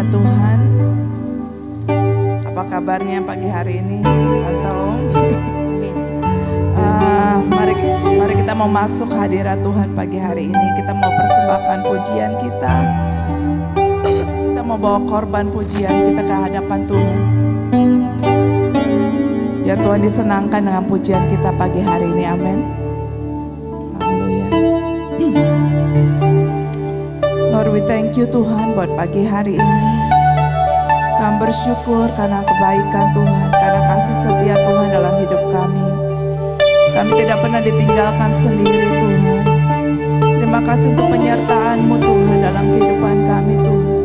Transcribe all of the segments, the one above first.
jemaat Tuhan. Apa kabarnya pagi hari ini, Tante Om? Mari kita mau masuk hadirat Tuhan pagi hari ini. Kita mau persembahkan pujian kita. Kita mau bawa korban pujian kita ke hadapan Tuhan. Biar Tuhan disenangkan dengan pujian kita pagi hari ini, amin. Haleluya. Lord, we thank you Tuhan buat pagi hari ini. Kami bersyukur karena kebaikan Tuhan, karena kasih setia Tuhan dalam hidup kami. Kami tidak pernah ditinggalkan sendiri Tuhan. Terima kasih untuk penyertaan-Mu Tuhan dalam kehidupan kami Tuhan.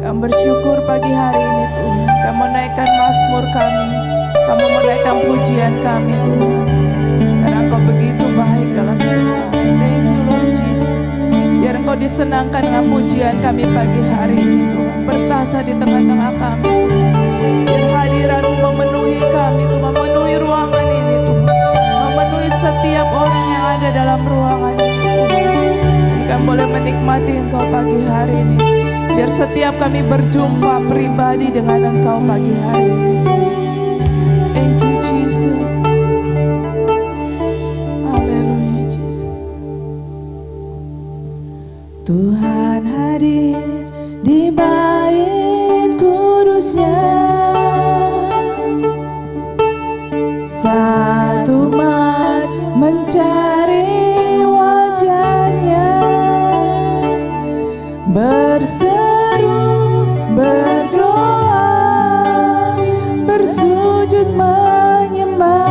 Kami bersyukur pagi hari ini Tuhan. Kami menaikkan mazmur kami, Kamu menaikkan pujian kami Tuhan. Karena Engkau begitu baik dalam hidup kami. Thank you Lord Jesus. Biar Engkau disenangkan dengan pujian kami pagi hari ini Tuhan. Bertata di tengah-tengah kami Tuhan. Biar hadirat-Mu memenuhi kami Tuhan. Memenuhi ruangan ini Tuhan. Memenuhi setiap orang yang ada dalam ruangan ini Tuhan. Dan kami boleh menikmati Engkau pagi hari ini. Biar setiap kami berjumpa pribadi dengan Engkau pagi hari ini Tuhan. Thank you Jesus. Haleluya Jesus. Tuhan hadir di bait kudusnya. Satu umat mencari wajahnya, berseru, berdoa, bersujud menyembah,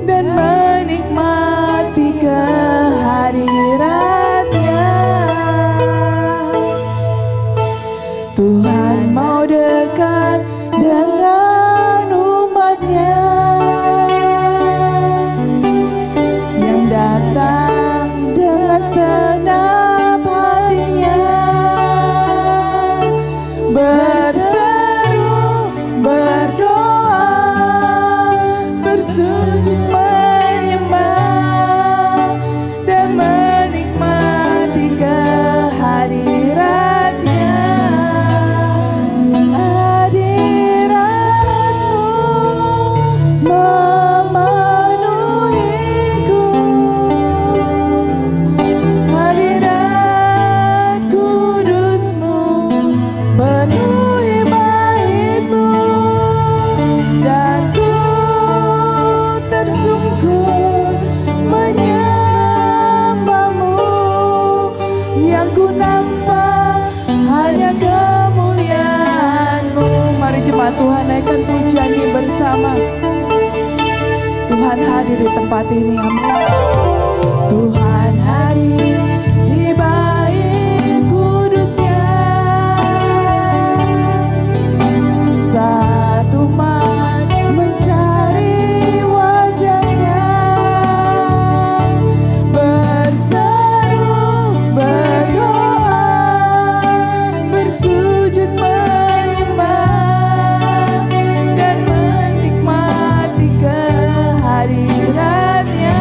dan menikmati kehadiran-Nya. Tuhan mau dekat dengan umat-Nya yang datang dengan senang hatinya, berseru, berdoa, bersujud menyembah, dan menikmati kehadiran-Nya. Hadirat-Mu memenuhiku, hadirat kudus-Mu penuhi bait-Mu, dan ku tersungkur menyembah-Mu. Yang ku nampak hanya kemuliaan-Mu. Mari jemaat Tuhan naikkan pujian ini bersama. Tuhan hadir di tempat ini, amin. Tuhan hadir di bait kudusnya. Satu umat mencari wajahnya, berseru, berdoa, bersujud menyembah, dan menikmati kehadiran-Nya.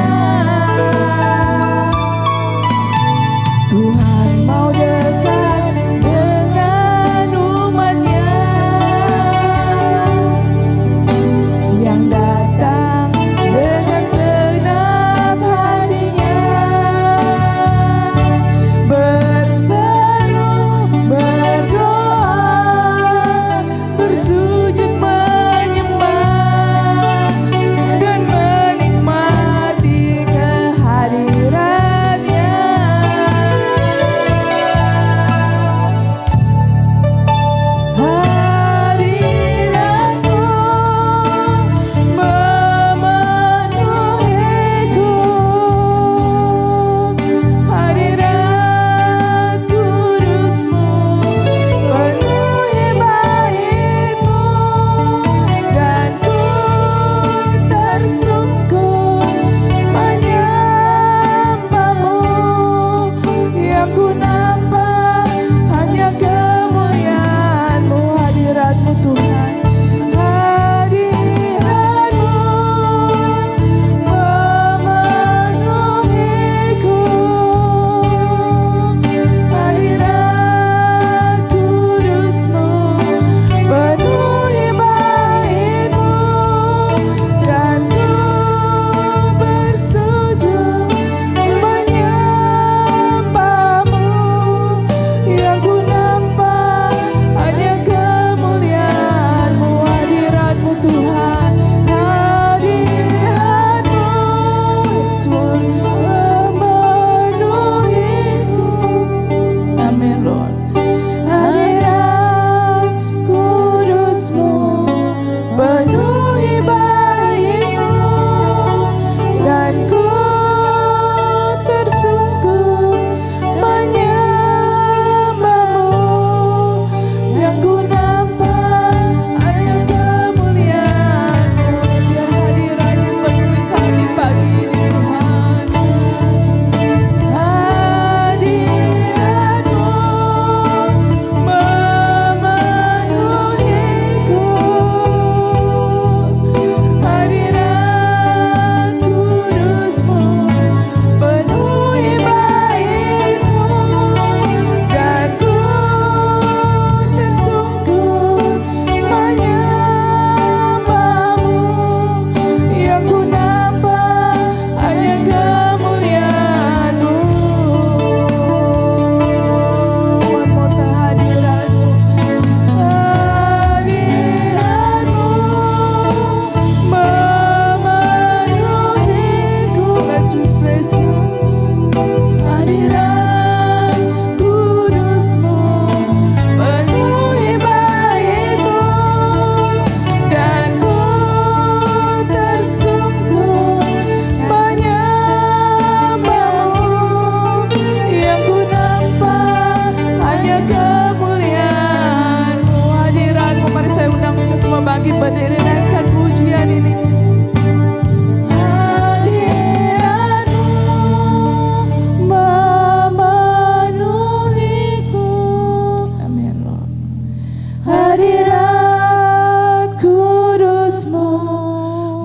kemuliaan-Mu, hadirat-Mu. Mari saya undang kita semua bangkit berdiri naikkan pujian ini.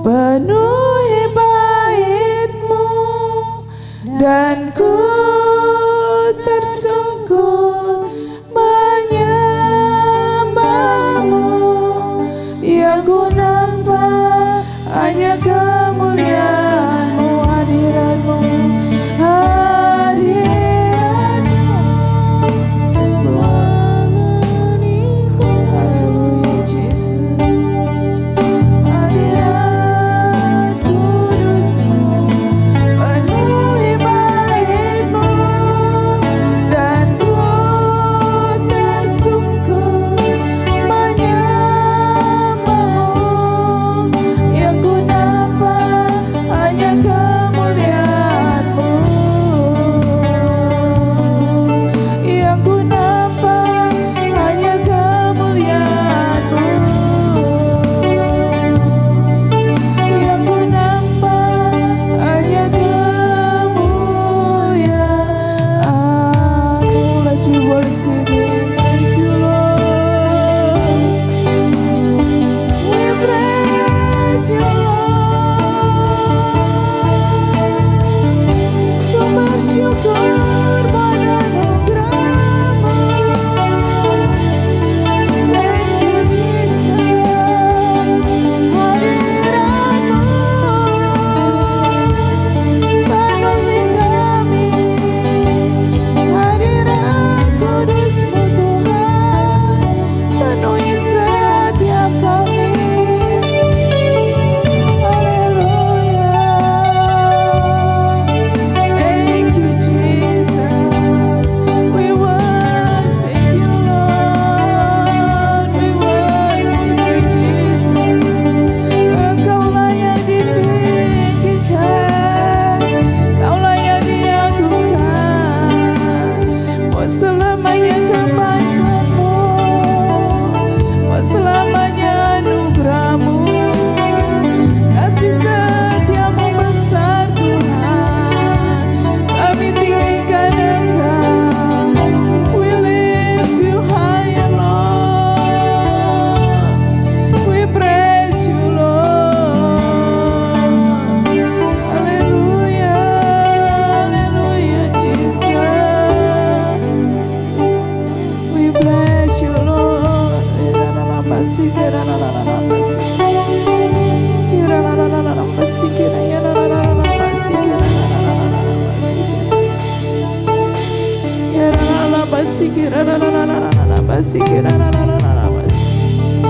Penuhi bait-Mu dan ku tersungkur menyembah-Mu. Yang ku nampak hanya kemuliaan-Mu, hadirat-Mu, hadirat-Mu. Yes, Lord. Hallelujah, Jesus.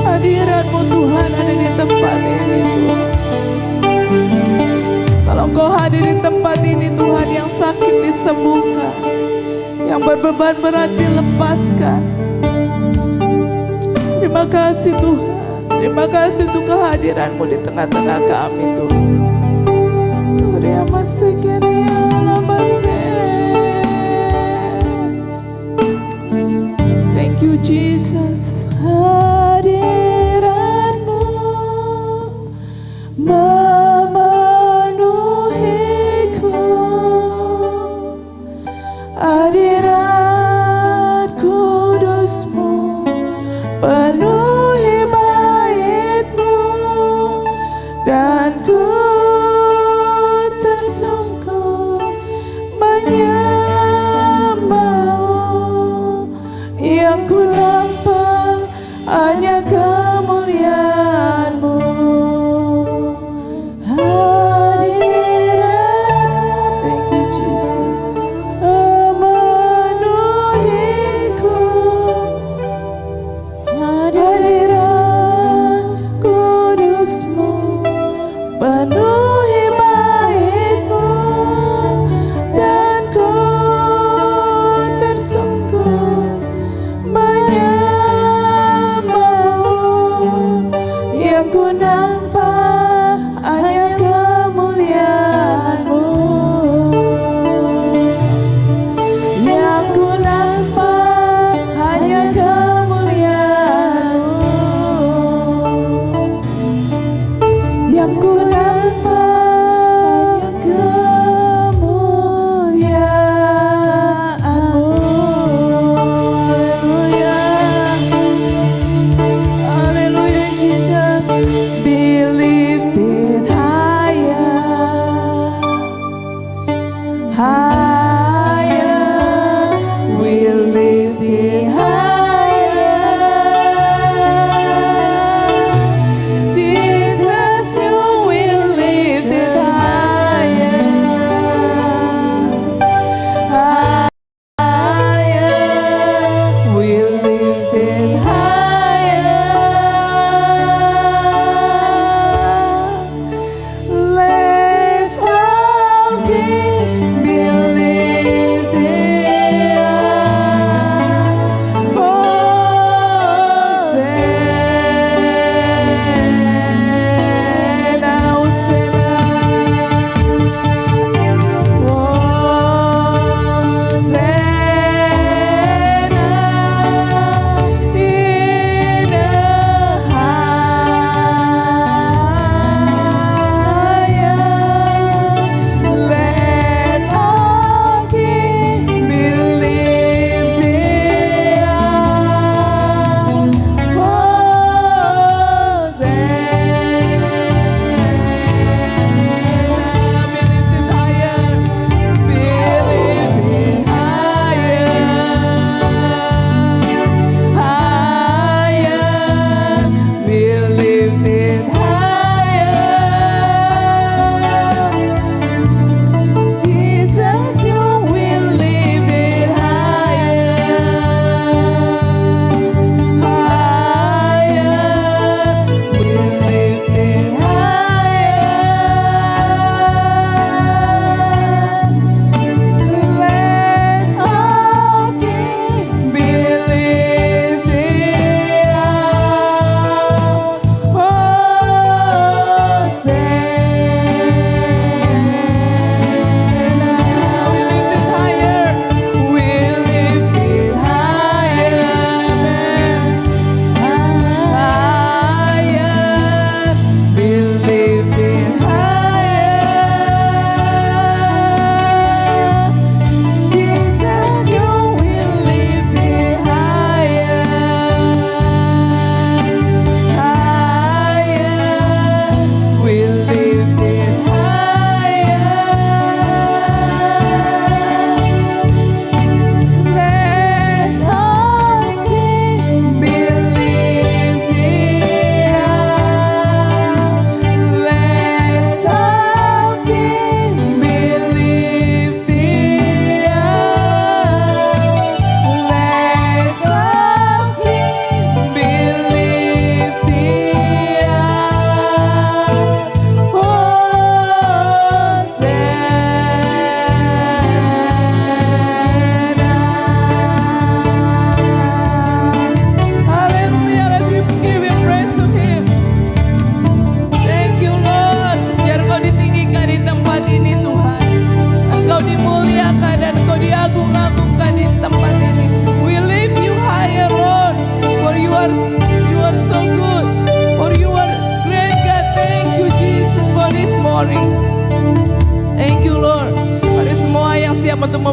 Hadirat-Mu Tuhan ada di tempat ini Tuhan. Kalau Engkau hadir di tempat ini Tuhan, yang sakit disembuhkan, yang berbeban berat dilepaskan. Terima kasih Tuhan, terima kasih untuk kehadiran-Mu di tengah-tengah kami Tuhan. Thank you Jesus. Hadirat-Mu memenuhiku, hadirat kudus-Mu penuhi bait-Mu dan ku tersungkur menyembah-Mu. Yang ku nampak hanya kemuliaan-Mu, hadirat-Mu. Thank you Jesus. Memenuhiku, hadirat kudus-Mu penuhi bait-Mu dan ku tersungkur menyembah-Mu.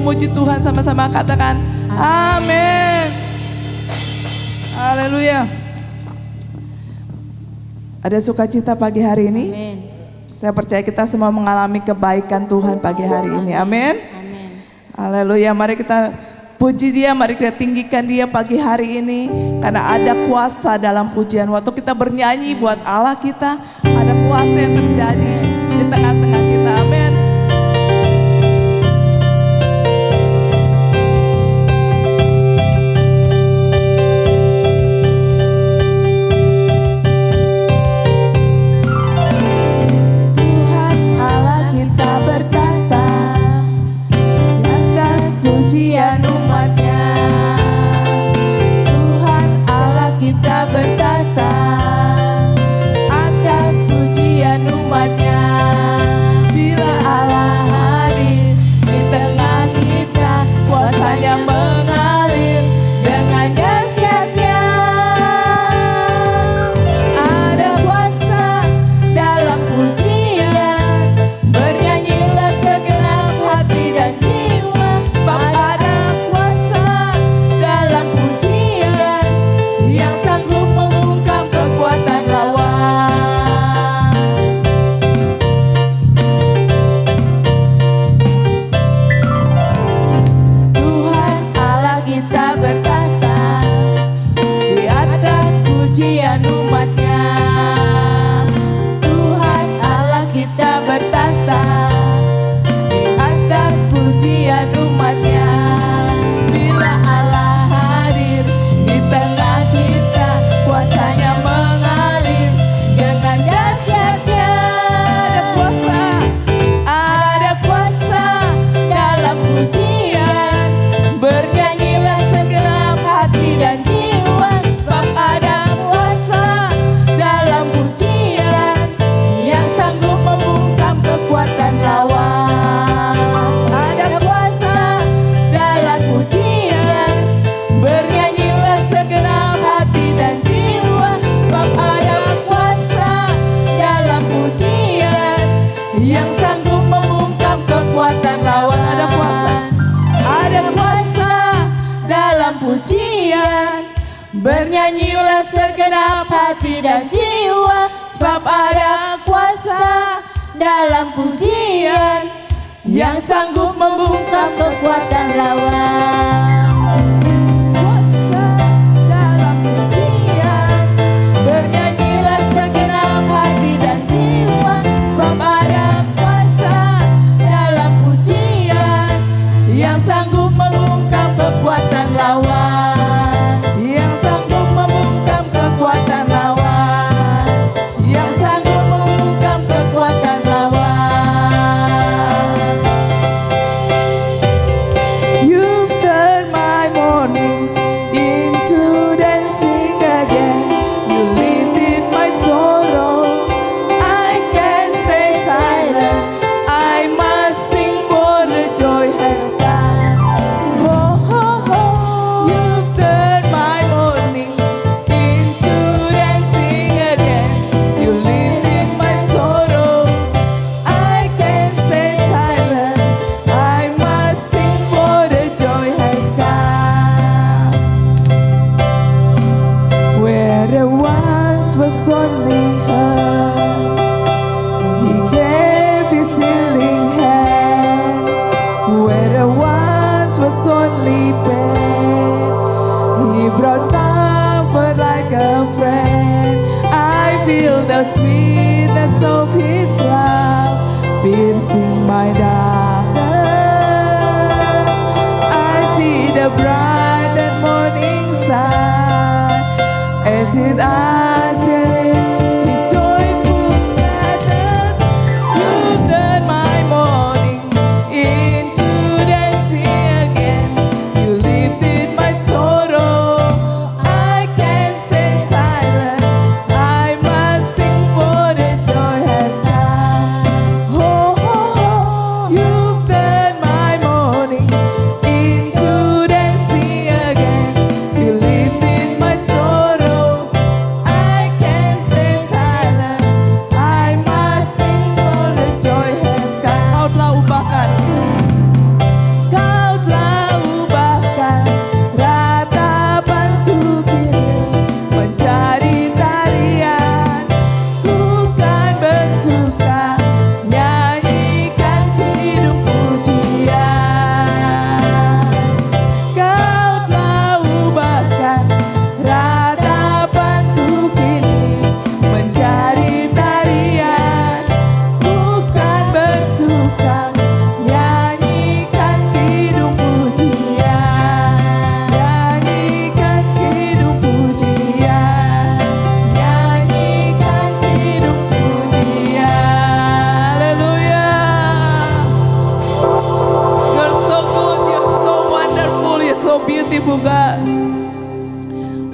memuji Tuhan sama-sama katakan amin. Haleluya. Ada sukacita pagi hari ini? Amin. Saya percaya kita semua mengalami kebaikan Tuhan pagi hari ini. Amin. Amin. Haleluya. Mari kita puji Dia, mari kita tinggikan Dia pagi hari ini. Karena ada kuasa dalam pujian. Waktu kita bernyanyi buat Allah kita, ada kuasa yang terjadi di tengah-tengah kita. Amin. Tuhan Allah kita bertata di atas pujian umatnya. Tuhan Allah kita bertata atas pujian umatnya. Bila Allah hadir di tengah kita, kuasanya mengalir dengan dahsyatnya. Ada kuasa dalam pujian, bernyanyilah segenap hati dan jiwa. Sebab ada kuasa dalam pujian yang sanggup membungkam kekuatan lawan. Tuhan Allah kita bertata di atas pujian umatnya. Tuhan Allah kita bertata di atas pujian umatnya. Bila Allah hadir di tengah kita, kuasanya mengalir dengan dahsyatnya. Ada kuasa dalam pujian, bernyanyilah segenap hati dan jiwa. Sebab ada kuasa dalam pujian yang sanggup membungkam kekuatan lawan. Ada kuasa dalam pujian, bernyanyilah segenap hati dan jiwa. Sebab ada kuasa dalam pujian yang sanggup membungkam kekuatan lawan. Ada kuasa dalam pujian, bernyanyilah segenap hati dan jiwa. Sebab ada kuasa dalam pujian yang sanggup membungkam kekuatan lawan. Kuasa dalam pujian, bernyanyilah segenap hati dan jiwa. Sebab ada kuasa dalam pujian yang sanggup membungkam kekuatan lawan. Yang sanggup membungkam kekuatan lawan. Yang sanggup membungkam kekuatan lawan. You've turned my morning into dancing again. You lifted my sorrow. I can't stay silent. I must sing for the joy has come. Oh, oh, oh. You've turned my morning into dancing again. You lifted my sorrow. I can't stay silent. I must sing for the joy has come. Where there once was only hurt, He gave His healing hand. Where there once was only pain, He brought comfort like a friend. I feel the sweetness of His love piercing my darkness. I see the bright and morning sun as it ushers in His joyful gladness. You've turned my morning into dancing again. You lifted my sorrow. I can't stay silent. I must sing for the joy has come. Oh, oh, oh. You've turned my morning into dancing again. You lifted my sorrow. I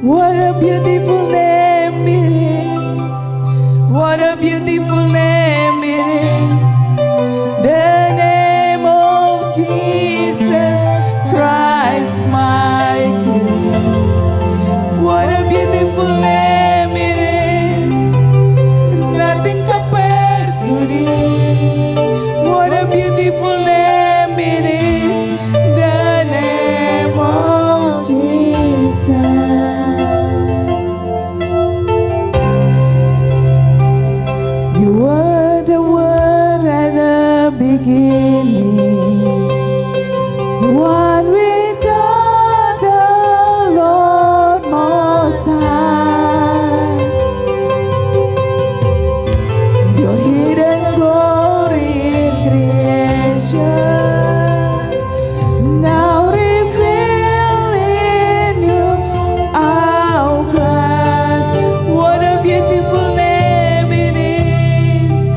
What a beautiful name it is. What a beautiful name it is. The name of Jesus Christ, my King. What a beautiful name it is. Nothing compares to this. What a beautiful name it is. The name of Jesus. You were the word at the beginning, one with God the Lord Most High. Your hidden glory in creation, now revealed in you, our Christ. What a beautiful name it is.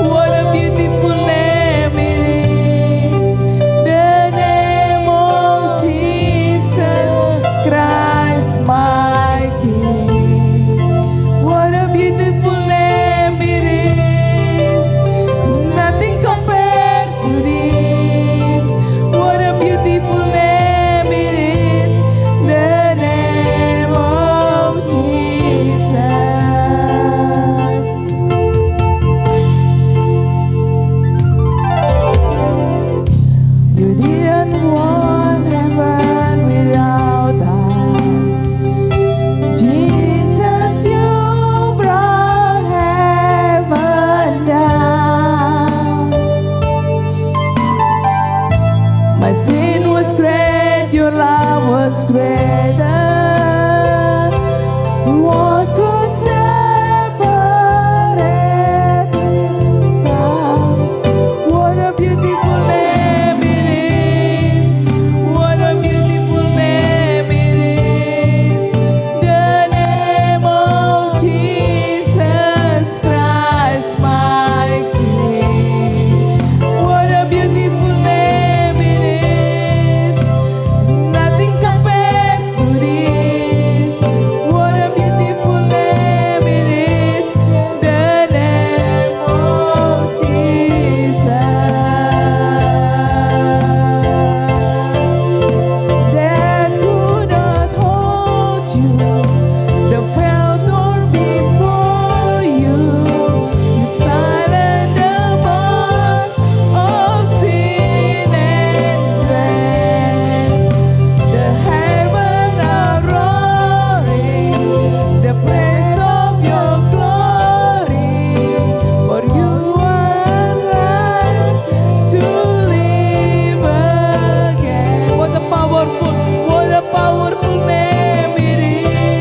What a beautiful name it is. The name of Jesus Christ, my King. What a beautiful name it is. Nothing compares to this. What a beautiful name it is. The name of Jesus. You didn't want heaven without us. Jesus, you brought heaven down. My sin was great, your love was greater. What could separate us? What a beautiful name it is. What a beautiful name it is. The name of Jesus Christ, my King. What a beautiful name it is. Nothing compares to this. What a beautiful name it is. The name of Jesus. That could not hold you. The veil torn before you. You silent the voice of sin and grave. The heaven are roaring, the praise of your glory. For you are rise to live again. What a powerful name it is.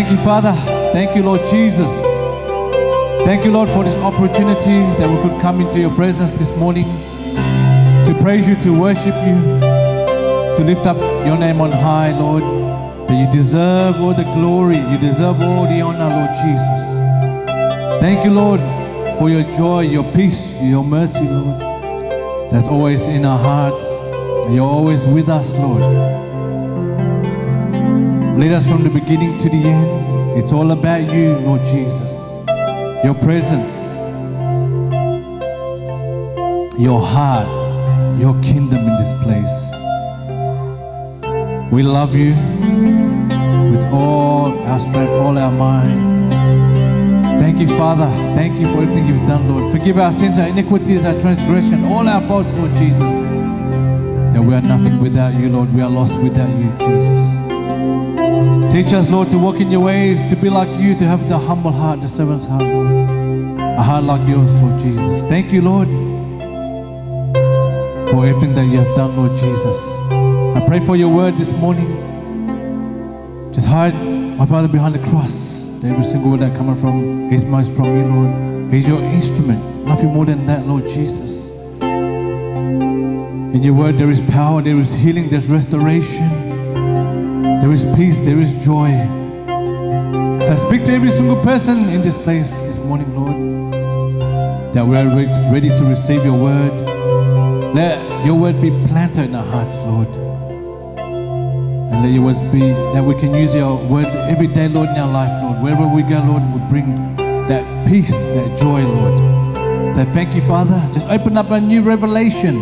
Thank you, Father. Thank you, Lord Jesus. Thank you, Lord, for this opportunity that we could come into your presence this morning to praise you, to worship you, to lift up your name on high, Lord. That you deserve all the glory, you deserve all the honor, Lord Jesus. Thank you, Lord, for your joy, your peace, your mercy, Lord. That's always in our hearts. You're always with us, Lord. Lead us from the beginning to the end. It's all about you, Lord Jesus. Your presence, your heart, your kingdom in this place. We love you with all our strength, all our mind. Thank you, Father. Thank you for everything you've done, Lord. Forgive our sins, our iniquities, our transgression, all our faults, Lord Jesus. That we are nothing without you, Lord. We are lost without you, Jesus. Teach us, Lord, to walk in your ways, to be like you, to have the humble heart, the servant's heart, Lord. A heart like yours, Lord Jesus. Thank you, Lord, for everything that you have done, Lord Jesus. I pray for your word this morning. Just hide my Father behind the cross. Every single word that coming from His mouth from you, Lord. He's your instrument. Nothing more than that, Lord Jesus. In your word there is power, there is healing, there's restoration. There is peace, there is joy. So I speak to every single person in this place this morning, Lord, that we are ready to receive your word. Let your word be planted in our hearts, Lord. And let your words be that we can use your words every day, Lord, in our life, Lord. Wherever we go, Lord, we bring that peace, that joy, Lord. So thank you, Father. Just open up a new revelation.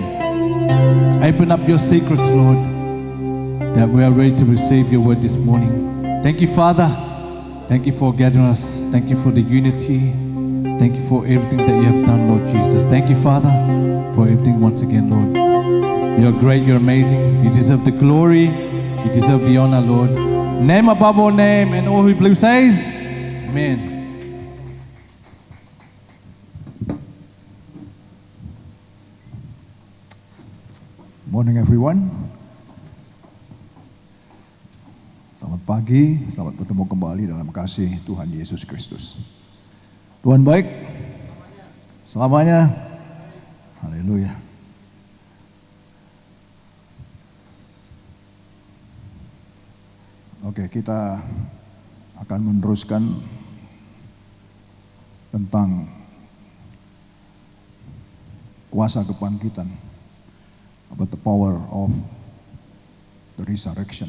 Open up your secrets, Lord, that we are ready to receive your word this morning. Thank you, Father. Thank you for gathering us. Thank you for the unity. Thank you for everything that you have done, Lord Jesus. Thank you, Father, for everything once again, Lord. You're great, you're amazing. You deserve the glory. You deserve the honor, Lord. Name above all name, and all who believe says, Amen. Morning everyone. Selamat pagi, selamat bertemu kembali dalam kasih Tuhan Yesus Kristus. Tuhan baik selamanya. Haleluya. Oke, kita akan meneruskan tentang kuasa kebangkitan, about the power of the resurrection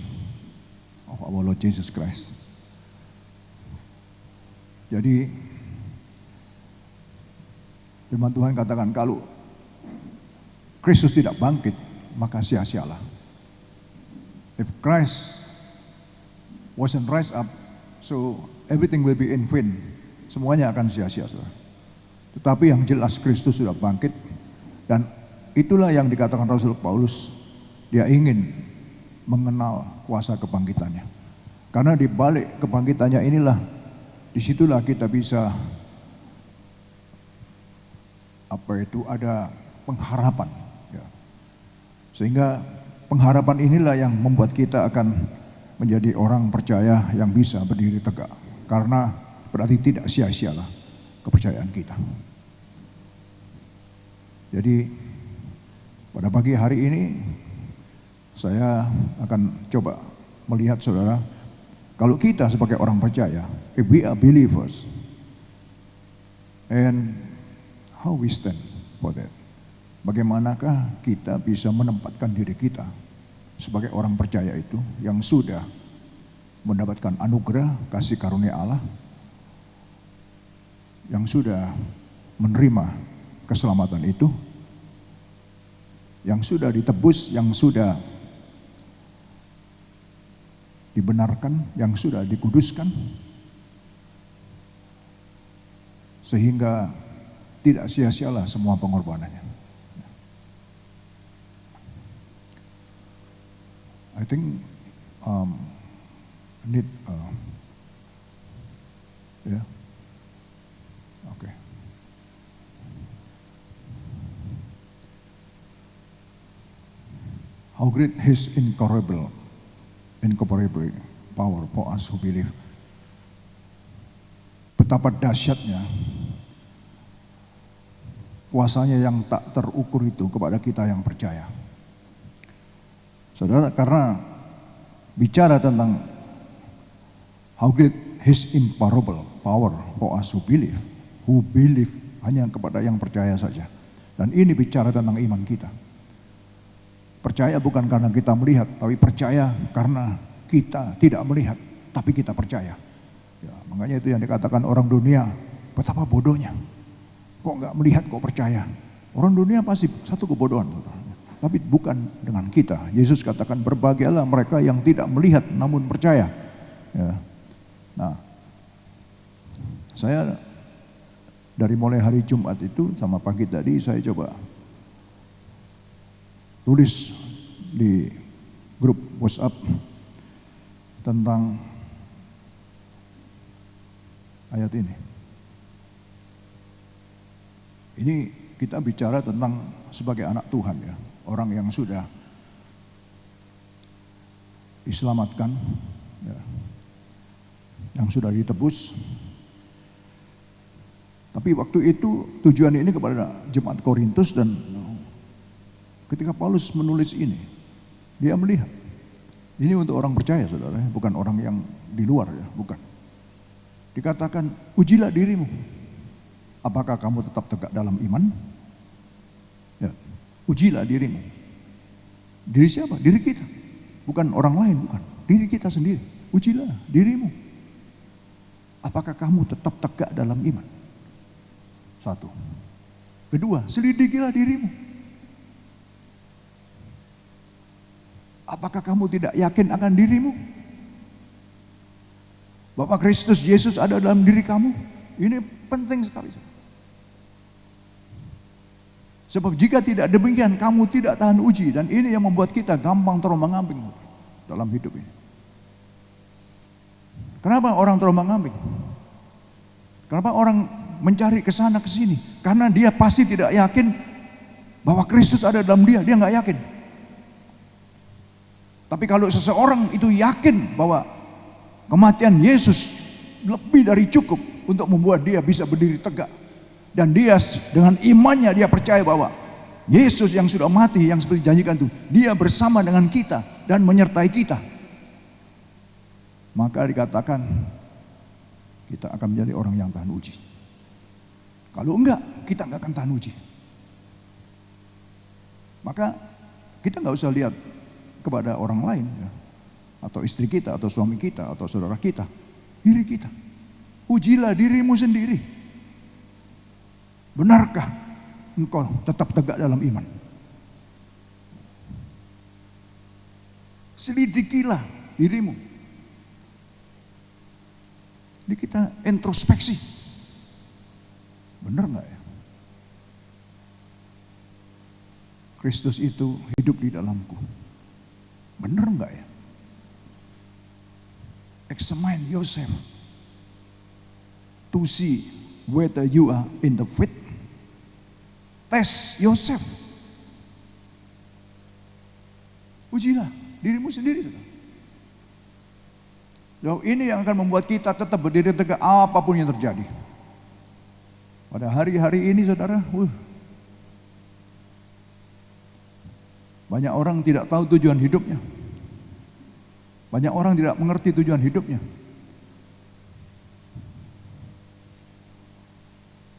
of our Lord Jesus Christ. Jadi firman Tuhan katakan kalau Kristus tidak bangkit, maka sia-sialah. If Christ wasn't rise up, so everything will be in vain. Semuanya akan sia-sia, saudara. Tetapi yang jelas Kristus sudah bangkit, dan itulah yang dikatakan Rasul Paulus. Dia ingin mengenal kuasa kebangkitannya. Karena di balik kebangkitannya inilah, disitulah kita bisa ada pengharapan. Ya. Sehingga pengharapan inilah yang membuat kita akan menjadi orang percaya yang bisa berdiri tegak. Karena berarti tidak sia-sialah kepercayaan kita. Jadi pada pagi hari ini saya akan coba melihat, saudara, kalau kita sebagai orang percaya, if we are believers, and how we stand for that. Bagaimanakah kita bisa menempatkan diri kita sebagai orang percaya itu yang sudah mendapatkan anugerah kasih karunia Allah, yang sudah menerima keselamatan itu, yang sudah ditebus, yang sudah dibenarkan, yang sudah dikuduskan, sehingga tidak sia-sialah semua pengorbanannya. I think need yeah, okay. How great His incomparable power for us who believe. betapa dahsyatnya kuasanya yang tak terukur itu kepada kita yang percaya. Saudara, karena bicara tentang how great his imparable power for us who believe hanya kepada yang percaya saja. Dan ini bicara tentang iman kita. Percaya bukan karena kita melihat, tapi percaya karena kita tidak melihat, tapi kita percaya. Ya, makanya itu yang dikatakan orang dunia, betapa bodohnya. Kok nggak melihat, kok percaya? Orang dunia pasti satu kebodohan, saudara. Tapi bukan dengan kita. Yesus katakan berbahagialah mereka yang tidak melihat namun percaya. Ya. Nah, saya dari mulai hari Jumat itu sama pagi tadi saya coba tulis di grup WhatsApp tentang ayat ini. Ini kita bicara tentang sebagai anak Tuhan ya. Orang yang sudah diselamatkan, ya, yang sudah ditebus. Tapi waktu itu tujuan ini kepada jemaat Korintus, dan ketika Paulus menulis ini, dia melihat ini untuk orang percaya, saudara, bukan orang yang di luar ya, bukan. Dikatakan, ujilah dirimu, apakah kamu tetap tegak dalam iman? Ya. Ujilah dirimu. Diri siapa? Diri kita. Bukan orang lain, bukan. Diri kita sendiri. Ujilah dirimu. Apakah kamu tetap tegak dalam iman? Satu. Kedua, selidikilah dirimu. Apakah kamu tidak yakin akan dirimu? Bahwa Kristus Yesus ada dalam diri kamu? Ini penting sekali. Sebab jika tidak demikian, kamu tidak tahan uji. Dan ini yang membuat kita gampang terombang-ambing dalam hidup ini. Kenapa orang terombang-ambing? Kenapa orang mencari ke sana ke sini? Karena dia pasti tidak yakin bahwa Kristus ada dalam dia nggak yakin. Tapi kalau seseorang itu yakin bahwa kematian Yesus lebih dari cukup untuk membuat dia bisa berdiri tegak. Dan dia dengan imannya dia percaya bahwa Yesus yang sudah mati, yang seperti janjikan itu, dia bersama dengan kita dan menyertai kita. Maka dikatakan kita akan menjadi orang yang tahan uji. Kalau enggak, kita enggak akan tahan uji. Maka kita enggak usah lihat kepada orang lain ya, atau istri kita, atau suami kita, atau saudara kita, diri kita. Ujilah dirimu sendiri. Benarkah engkau tetap tegak dalam iman? Selidikilah dirimu. Jadi kita introspeksi. Benar nggak ya? Kristus itu hidup di dalamku. Benar nggak ya? Examine yourself to see whether you are in the faith. Test yourself. Ujilah dirimu sendiri. So, ini yang akan membuat kita tetap berdiri tegak apapun yang terjadi. Pada hari-hari ini saudara, banyak orang tidak tahu tujuan hidupnya. Banyak orang tidak mengerti tujuan hidupnya.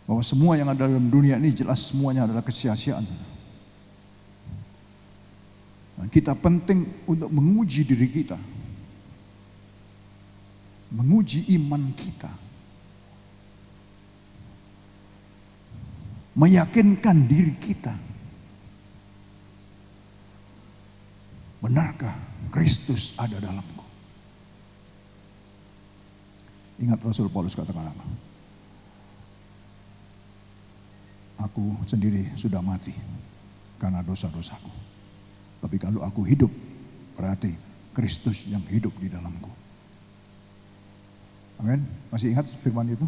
Bahwa semua yang ada dalam dunia ini jelas semuanya adalah kesia-siaan. Dan kita penting untuk menguji diri kita. Menguji iman kita. Meyakinkan diri kita. Benarkah Kristus ada dalamku? Ingat Rasul Paulus katakan apa? Aku sendiri sudah mati karena dosa-dosaku. Tapi kalau aku hidup, berarti Kristus yang hidup di dalamku. Amin. Masih ingat firman itu?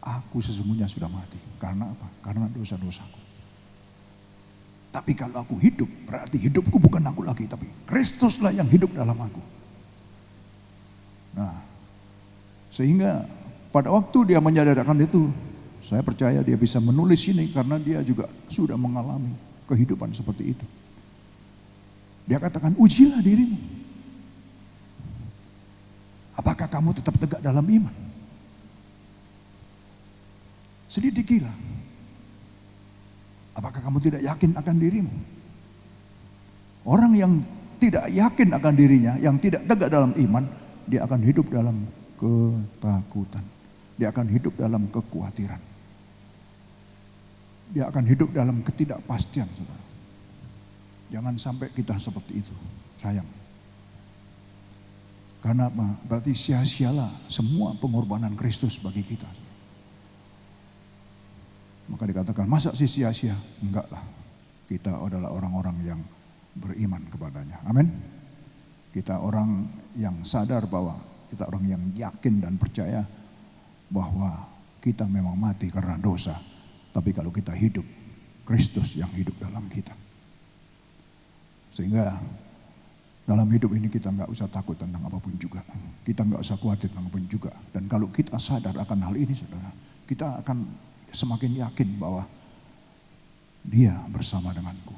Aku sesungguhnya sudah mati. Karena apa? Karena dosa-dosaku. Tapi kalau aku hidup, berarti hidupku bukan aku lagi, tapi Kristuslah yang hidup dalam aku. Nah, sehingga pada waktu dia menyadari itu, saya percaya dia bisa menulis ini karena dia juga sudah mengalami kehidupan seperti itu. Dia katakan, ujilah dirimu. Apakah kamu tetap tegak dalam iman? Selidikilah. Apakah kamu tidak yakin akan dirimu? Orang yang tidak yakin akan dirinya, yang tidak tegak dalam iman, dia akan hidup dalam ketakutan. Dia akan hidup dalam kekhawatiran. Dia akan hidup dalam ketidakpastian, saudara. Jangan sampai kita seperti itu, sayang. Karena apa? Berarti sia-sialah semua pengorbanan Kristus bagi kita. Maka dikatakan, masa sih sia-sia? Enggak lah. Kita adalah orang-orang yang beriman kepadanya. Amin. Kita orang yang sadar bahwa kita orang yang yakin dan percaya bahwa kita memang mati karena dosa. Tapi kalau kita hidup, Kristus yang hidup dalam kita. Sehingga dalam hidup ini kita nggak usah takut tentang apapun juga. Kita nggak usah khawatir tentang apapun juga. Dan kalau kita sadar akan hal ini, saudara, kita akan semakin yakin bahwa Dia bersama denganku.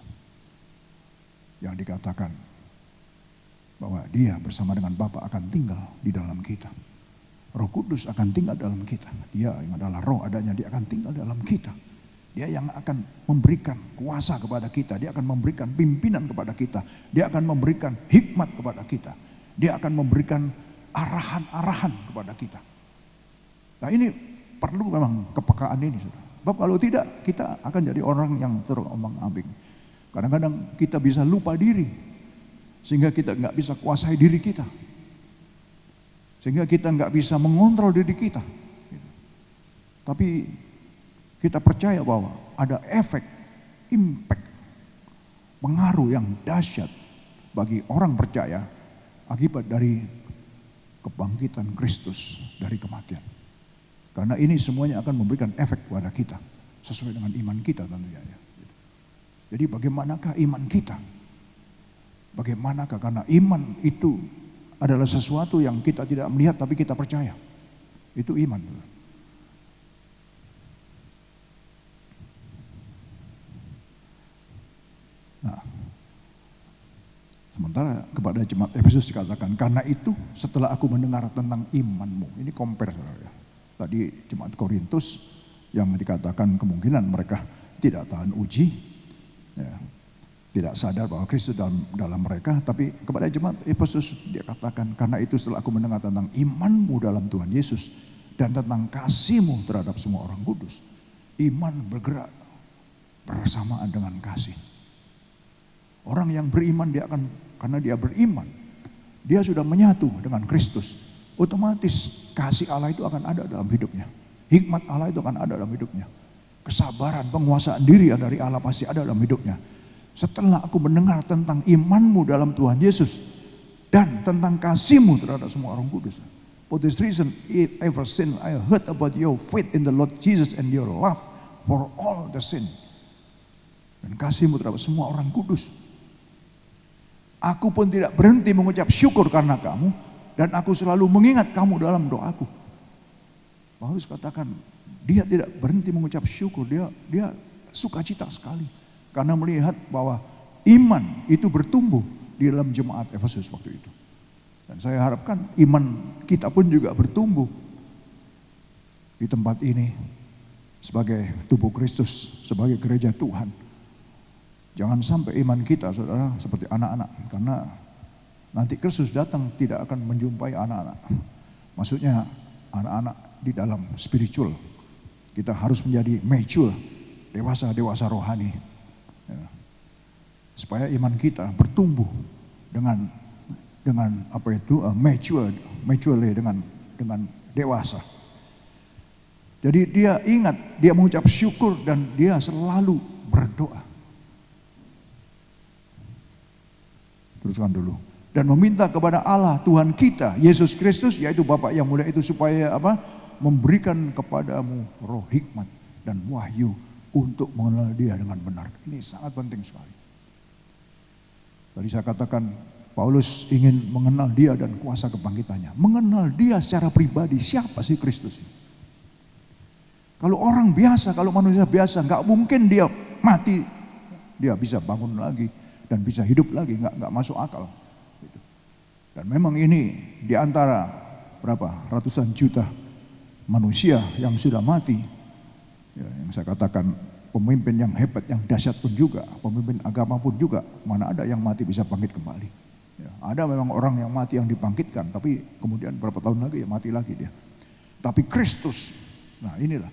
Yang dikatakan bahwa Dia bersama dengan Bapa akan tinggal di dalam kita. Roh Kudus akan tinggal dalam kita. Dia yang adalah roh adanya, dia akan tinggal dalam kita. Dia yang akan memberikan kuasa kepada kita. Dia akan memberikan pimpinan kepada kita. Dia akan memberikan hikmat kepada kita. Dia akan memberikan arahan-arahan kepada kita. Nah ini perlu memang kepekaan ini, saudara. Sebab kalau tidak, kita akan jadi orang yang terombang-ambing. Kadang-kadang kita bisa lupa diri. Sehingga kita nggak bisa kuasai diri kita. Sehingga kita nggak bisa mengontrol diri kita. Tapi kita percaya bahwa ada efek, impact, pengaruh yang dahsyat bagi orang percaya akibat dari kebangkitan Kristus dari kematian. Karena ini semuanya akan memberikan efek kepada kita sesuai dengan iman kita tentunya. Jadi bagaimanakah iman kita? Bagaimanakah, karena iman itu adalah sesuatu yang kita tidak melihat tapi kita percaya. Itu iman. Nah, sementara kepada jemaat Efesus dikatakan, karena itu setelah aku mendengar tentang imanmu. Ini compare, saudara. Tadi jemaat Korintus yang dikatakan kemungkinan mereka tidak tahan uji, ya, tidak sadar bahwa Kristus dalam mereka. Tapi kepada jemaat Efesus dia katakan, karena itu setelah aku mendengar tentang imanmu dalam Tuhan Yesus dan tentang kasihmu terhadap semua orang kudus. Iman bergerak bersamaan dengan kasih. Orang yang beriman dia akan, karena dia beriman, dia sudah menyatu dengan Kristus. Otomatis kasih Allah itu akan ada dalam hidupnya. Hikmat Allah itu akan ada dalam hidupnya. Kesabaran, penguasaan diri dari Allah pasti ada dalam hidupnya. Setelah aku mendengar tentang imanmu dalam Tuhan Yesus dan tentang kasihmu terhadap semua orang kudus. For this reason, ever since I heard about your faith in the Lord Jesus and your love for all the sin. Dan kasihmu terhadap semua orang kudus. Aku pun tidak berhenti mengucap syukur karena kamu, dan aku selalu mengingat kamu dalam doaku. Paulus katakan dia tidak berhenti mengucap syukur, dia sukacita sekali karena melihat bahwa iman itu bertumbuh di dalam jemaat Efesus waktu itu. Dan saya harapkan iman kita pun juga bertumbuh di tempat ini sebagai tubuh Kristus, sebagai gereja Tuhan. Jangan sampai iman kita, saudara, seperti anak-anak. Karena nanti Kristus datang tidak akan menjumpai anak-anak. Maksudnya anak-anak di dalam spiritual. Kita harus menjadi mature, dewasa rohani. Ya. Supaya iman kita bertumbuh dengan apa itu mature dengan dewasa. Jadi dia ingat, dia mengucap syukur dan dia selalu berdoa. Teruskan dulu. Dan meminta kepada Allah Tuhan kita, Yesus Kristus, yaitu Bapa yang mulia itu, supaya apa? Memberikan kepadamu roh hikmat dan wahyu untuk mengenal Dia dengan benar. Ini sangat penting sekali. Tadi saya katakan Paulus ingin mengenal Dia dan kuasa kebangkitannya. Mengenal Dia secara pribadi, siapa sih Kristus? Kalau orang biasa, kalau manusia biasa, nggak mungkin dia mati, dia bisa bangun lagi dan bisa hidup lagi, nggak masuk akal. Gitu. Dan memang ini di antara berapa ratusan juta manusia yang sudah mati, ya, yang saya katakan pemimpin yang hebat, yang dahsyat pun juga, pemimpin agama pun juga, mana ada yang mati bisa bangkit kembali. Ya, ada memang orang yang mati yang dibangkitkan, tapi kemudian berapa tahun lagi ya mati lagi dia. Tapi Kristus, nah inilah,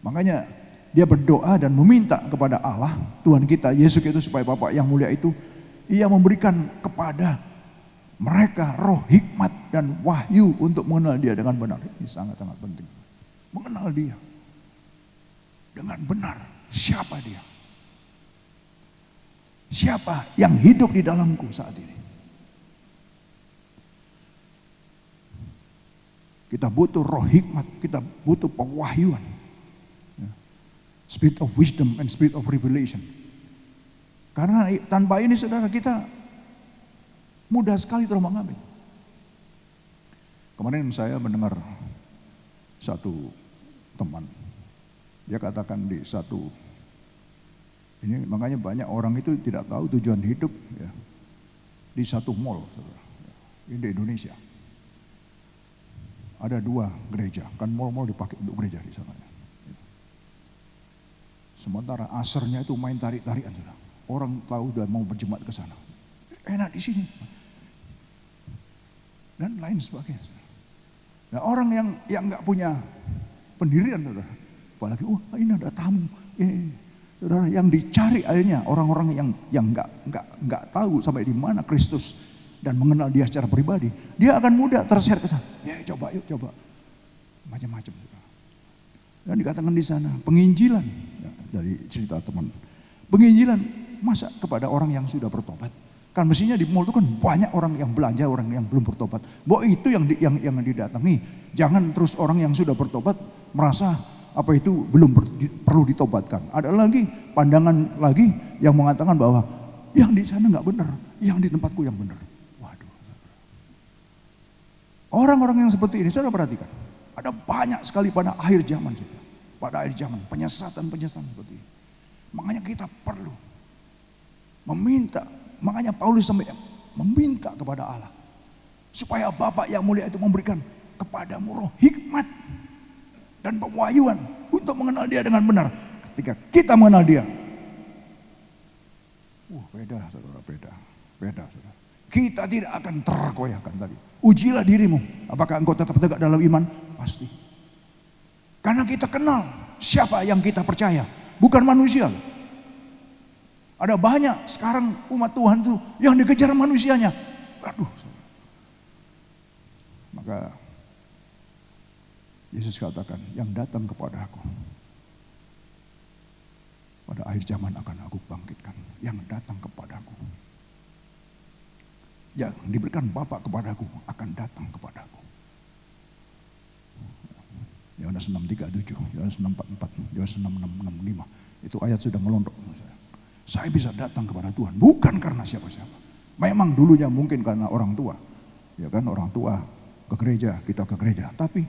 makanya dia berdoa dan meminta kepada Allah, Tuhan kita, Yesus itu supaya Bapa yang mulia itu, ia memberikan kepada mereka roh hikmat dan wahyu untuk mengenal dia dengan benar. Ini sangat-sangat penting. Mengenal dia dengan benar. Siapa dia? Siapa yang hidup di dalamku saat ini? Kita butuh roh hikmat, kita butuh pewahyuan. Spirit of wisdom and spirit of revelation. Karena tanpa ini saudara kita mudah sekali terombang-ambing. Kemarin saya mendengar satu teman, dia katakan di satu, ini makanya banyak orang itu tidak tahu tujuan hidup ya, di satu mall saudara, ini di Indonesia. Ada 2 gereja, kan mall-mall dipakai untuk gereja di sana. Sementara asarnya itu main tarik-tarikan saudara. Orang tahu udah mau berjemaat ke sana. Enak di sini. Dan lain sebagainya. Nah, orang yang nggak punya pendirian saudara, apalagi ini ada tamu. Saudara, yang dicari akhirnya orang-orang yang nggak tahu sampai di mana Kristus dan mengenal dia secara pribadi, dia akan mudah terseret ke sana. Ya coba yuk coba, macam-macam. Dan dikatakan di sana penginjilan ya, dari cerita teman, penginjilan masa kepada orang yang sudah bertobat. Kan mestinya di mall itu kan banyak orang yang belanja, orang yang belum bertobat. Bahwa itu yang didatangi. Jangan terus orang yang sudah bertobat merasa apa itu belum perlu ditobatkan. Ada lagi pandangan lagi yang mengatakan bahwa yang di sana nggak benar, yang di tempatku yang benar. Waduh. Orang-orang yang seperti ini saudara perhatikan. Ada banyak sekali pada akhir zaman saudara. Pada akhir zaman penyesatan seperti ini. Makanya kita perlu meminta. Makanya Paulus sampai meminta kepada Allah supaya Bapa yang mulia itu memberikan kepadamu roh hikmat dan pewahyuan untuk mengenal dia dengan benar. Ketika kita mengenal dia, beda saudara, beda saudara. Kita tidak akan tergoyahkan tadi. Ujilah dirimu, apakah engkau tetap tegak dalam iman? Pasti. Karena kita kenal siapa yang kita percaya, bukan manusia. Ada banyak sekarang umat Tuhan tuh yang dikejar manusianya. Aduh. Maka Yesus katakan, yang datang kepada aku pada akhir zaman akan aku bangkitkan. Yang datang kepadaku, yang diberikan Bapa kepadaku akan datang kepadaku. Yohanes 6:37, Yohanes 6:44, Yohanes 6:65. Itu ayat sudah melontok. Saya bisa datang kepada Tuhan bukan karena siapa-siapa. Memang dulunya mungkin karena orang tua. Ya kan, orang tua ke gereja, kita ke gereja. Tapi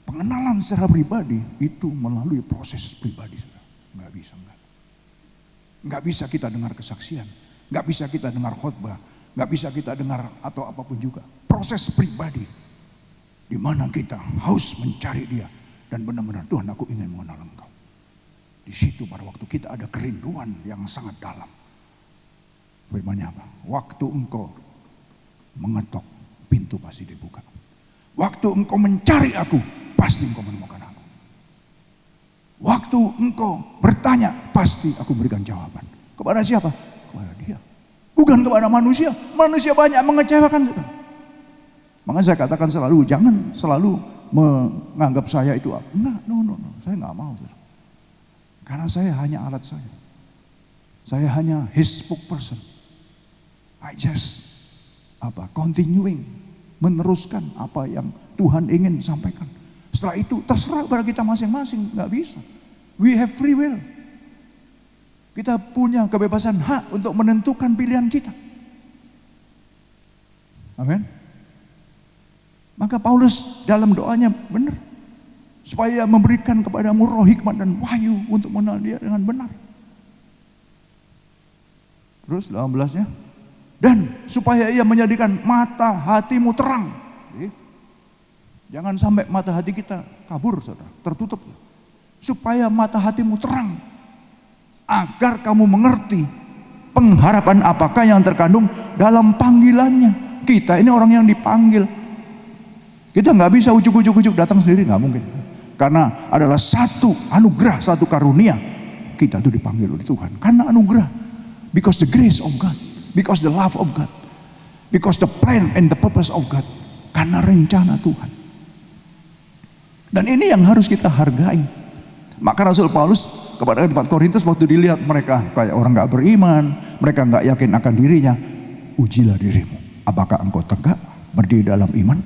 pengenalan secara pribadi itu melalui proses pribadi. Nggak bisa. Nggak bisa kita dengar kesaksian. Nggak bisa kita dengar khotbah. Nggak bisa kita dengar atau apapun juga. Proses pribadi. Di mana kita harus mencari dia. Dan benar-benar Tuhan, aku ingin mengenal engkau. Di situ pada waktu kita ada kerinduan yang sangat dalam. Firman-Nya apa? Waktu engkau mengetok, pintu pasti dibuka. Waktu engkau mencari aku, pasti engkau menemukan aku. Waktu engkau bertanya, pasti aku berikan jawaban. Kepada siapa? Kepada dia. Bukan kepada manusia. Manusia banyak mengecewakan. Makanya saya katakan selalu, jangan selalu menganggap saya itu. Enggak, no. Saya nggak mau. Karena saya hanya alat saya. Saya hanya his spokesperson. I just continuing, meneruskan apa yang Tuhan ingin sampaikan. Setelah itu terserah pada kita masing-masing, nggak bisa. We have free will. Kita punya kebebasan hak untuk menentukan pilihan kita. Amin. Maka Paulus dalam doanya benar. supaya memberikan kepadamu roh hikmat dan wahyu untuk mengenal Dia dengan benar. Terus 18-nya, dan supaya Ia menjadikan mata hatimu terang. Jangan sampai mata hati kita kabur, saudara, tertutup. Supaya mata hatimu terang, agar kamu mengerti pengharapan apakah yang terkandung dalam panggilannya. Kita ini orang yang dipanggil. Kita nggak bisa ujuk-ujuk datang sendiri, nggak mungkin. Karena adalah satu anugerah, satu karunia. Kita itu dipanggil oleh Tuhan. Karena anugerah. Because the grace of God. Because the love of God. Because the plan and the purpose of God. Karena rencana Tuhan. Dan ini yang harus kita hargai. Maka Rasul Paulus kepada jemaat Korintus waktu dilihat mereka kayak orang gak beriman, mereka gak yakin akan dirinya, ujilah dirimu. Apakah engkau tegak berdiri dalam iman?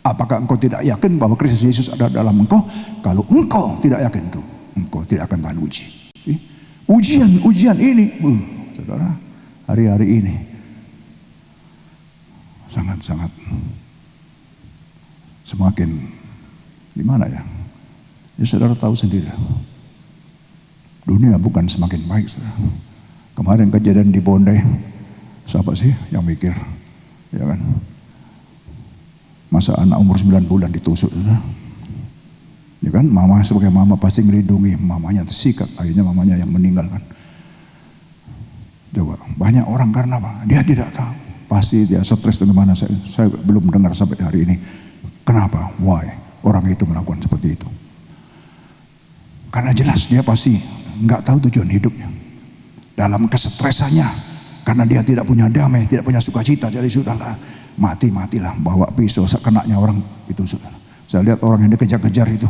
Apakah engkau tidak yakin bahwa Kristus Yesus ada dalam engkau? Kalau engkau tidak yakin itu, engkau tidak akan tahan uji. Ujian ini, saudara, hari-hari ini sangat-sangat semakin gimana ya? Ya saudara tahu sendiri. Dunia bukan semakin baik, saudara. Kemarin kejadian di Bondai, siapa sih yang mikir, ya kan? Masa anak umur 9 bulan ditusuk, saudara. Ya kan, mama sebagai mama pasti melindungi mamanya, tersikat, akhirnya mamanya yang meninggal kan. Coba, banyak orang karena apa? Dia tidak tahu. Pasti dia stres dengan mana, saya belum dengar sampai hari ini. Kenapa? Why? Orang itu melakukan seperti itu. Karena jelas dia pasti nggak tahu tujuan hidupnya. Dalam kesetresannya, karena dia tidak punya damai, tidak punya sukacita, jadi sudahlah matilah, bawa pisau kenanya orang itu sudah. Saya lihat orang yang dikejar-kejar itu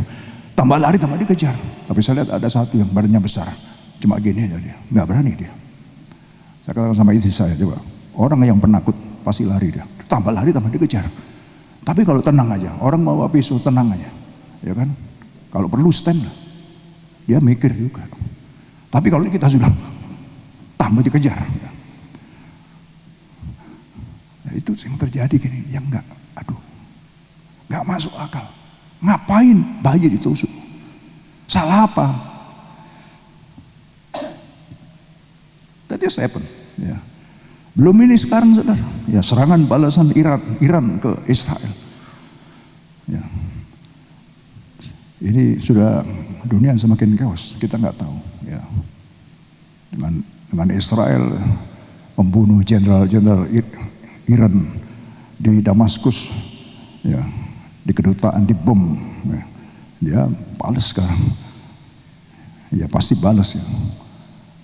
tambah lari tambah dikejar. Tapi saya lihat ada satu yang badannya besar, cuma gini aja dia, nggak berani dia. Saya katakan sama istri saya, coba orang yang penakut pasti lari dia, tambah lari tambah dikejar. Tapi kalau tenang aja, orang bawa pisau tenang aja, ya kan? Kalau perlu stand lah. Dia mikir juga. Tapi kalau kita sudah tambah dikejar, nah, itu yang terjadi gini, yang nggak masuk akal. Ngapain bayi ditusuk? Salah apa? That is happen. Ya. Belum ini sekarang, saudara. Ya, serangan balasan Iran ke Israel. Ya. Ini sudah dunia semakin chaos, kita nggak tahu. Ya. Dengan Israel membunuh jenderal-jenderal Iran di Damaskus, ya, di kedutaan dibom. Ya. Dia balas sekarang. Ya pasti balas ya,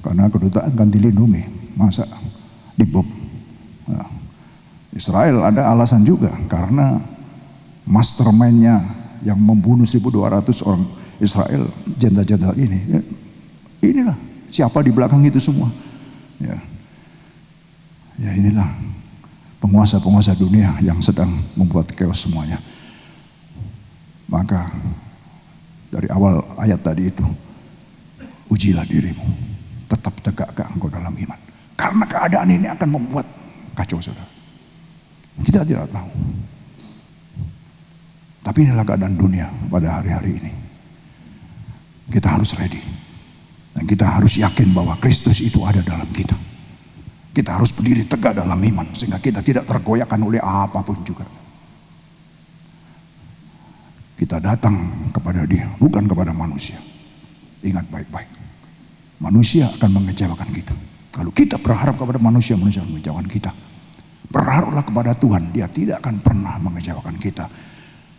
karena kedutaan kan dilindungi, masa dibom. Ya. Israel ada alasan juga karena mastermind-nya yang membunuh 1.200 orang Israel, jenderal-jenderal ini. Ya, inilah siapa di belakang itu semua. Ya, ya inilah penguasa-penguasa dunia yang sedang membuat chaos semuanya. Maka dari awal ayat tadi itu, ujilah dirimu, tetap tegakkah engkau dalam iman. Karena keadaan ini akan membuat kacau, saudara. Kita tidak tahu. Tapi inilah keadaan dunia pada hari-hari ini. Kita harus ready. Dan kita harus yakin bahwa Kristus itu ada dalam kita. Kita harus berdiri tegak dalam iman, sehingga kita tidak tergoyahkan oleh apapun juga. Kita datang kepada Dia, bukan kepada manusia. Ingat baik-baik. Manusia akan mengecewakan kita. Kalau kita berharap kepada manusia, manusia akan mengecewakan kita. Berharaplah kepada Tuhan, Dia tidak akan pernah mengecewakan kita.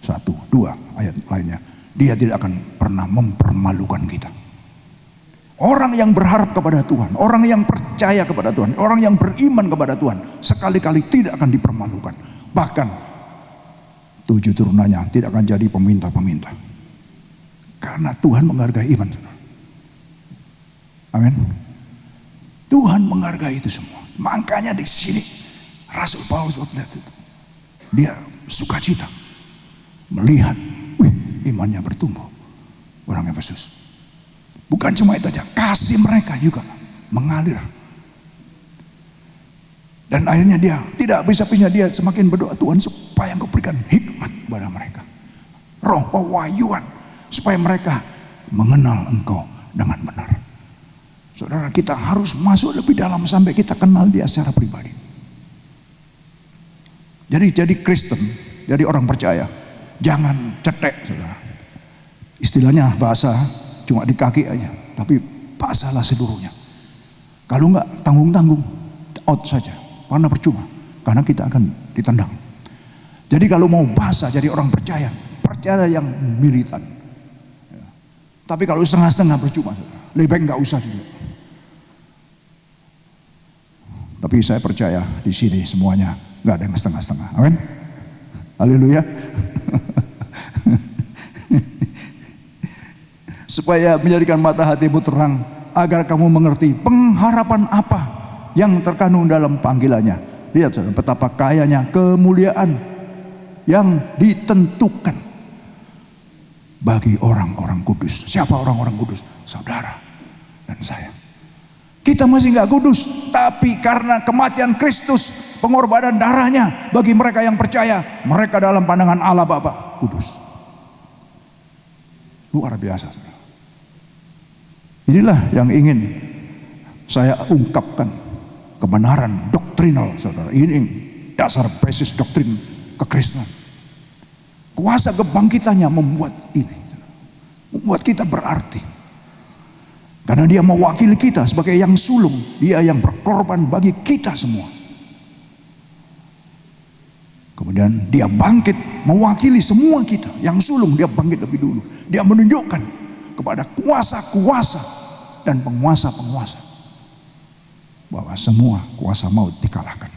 1, 2 ayat lainnya. Dia tidak akan pernah mempermalukan kita. Orang yang berharap kepada Tuhan, orang yang percaya kepada Tuhan, orang yang beriman kepada Tuhan, sekali-kali tidak akan dipermalukan. Bahkan 7 turunannya tidak akan jadi peminta-peminta. Karena Tuhan menghargai iman. Amin. Tuhan menghargai itu semua. Makanya di sini Rasul Paulus waktu lihat itu, dia sukacita melihat, imannya bertumbuh orang Efesus. Bukan cuma itu aja, kasih mereka juga mengalir. Dan akhirnya dia tidak bisa-bisa, dia semakin berdoa, Tuhan supaya Engkau berikan hikmat kepada mereka, roh pewahyuan, supaya mereka mengenal Engkau dengan benar. Saudara, kita harus masuk lebih dalam sampai kita kenal Dia secara pribadi. Jadi Kristen, jadi orang percaya, jangan cetek, saudara. Istilahnya bahasa cuma di kaki aja, tapi basalah seluruhnya. Kalau enggak tanggung-tanggung, out saja, karena percuma, karena kita akan ditendang. Jadi kalau mau basah jadi orang percaya, percaya yang militan. Tapi kalau setengah-setengah percuma, saudara. Lebih baik enggak usah juga. Tapi saya percaya di sini semuanya nggak ada yang setengah-setengah. Amin. Haleluya. Supaya menjadikan mata hatimu terang, agar kamu mengerti pengharapan apa yang terkandung dalam panggilannya. Lihat saudara, betapa kayanya kemuliaan yang ditentukan bagi orang-orang kudus. Siapa orang-orang kudus? Saudara dan saya. Kita masih nggak kudus, tapi karena kematian Kristus, pengorbanan darahnya bagi mereka yang percaya, mereka dalam pandangan Allah Bapa kudus. Luar biasa, saudara. Inilah yang ingin saya ungkapkan, kebenaran doktrinal, saudara. Ini dasar basis doktrin kekristenan. Kuasa kebangkitannya membuat ini, membuat kita berarti. Karena Dia mewakili kita sebagai yang sulung, Dia yang berkorban bagi kita semua. Kemudian Dia bangkit mewakili semua kita. Yang sulung Dia bangkit lebih dulu. Dia menunjukkan kepada kuasa-kuasa dan penguasa-penguasa bahwa semua kuasa maut dikalahkan.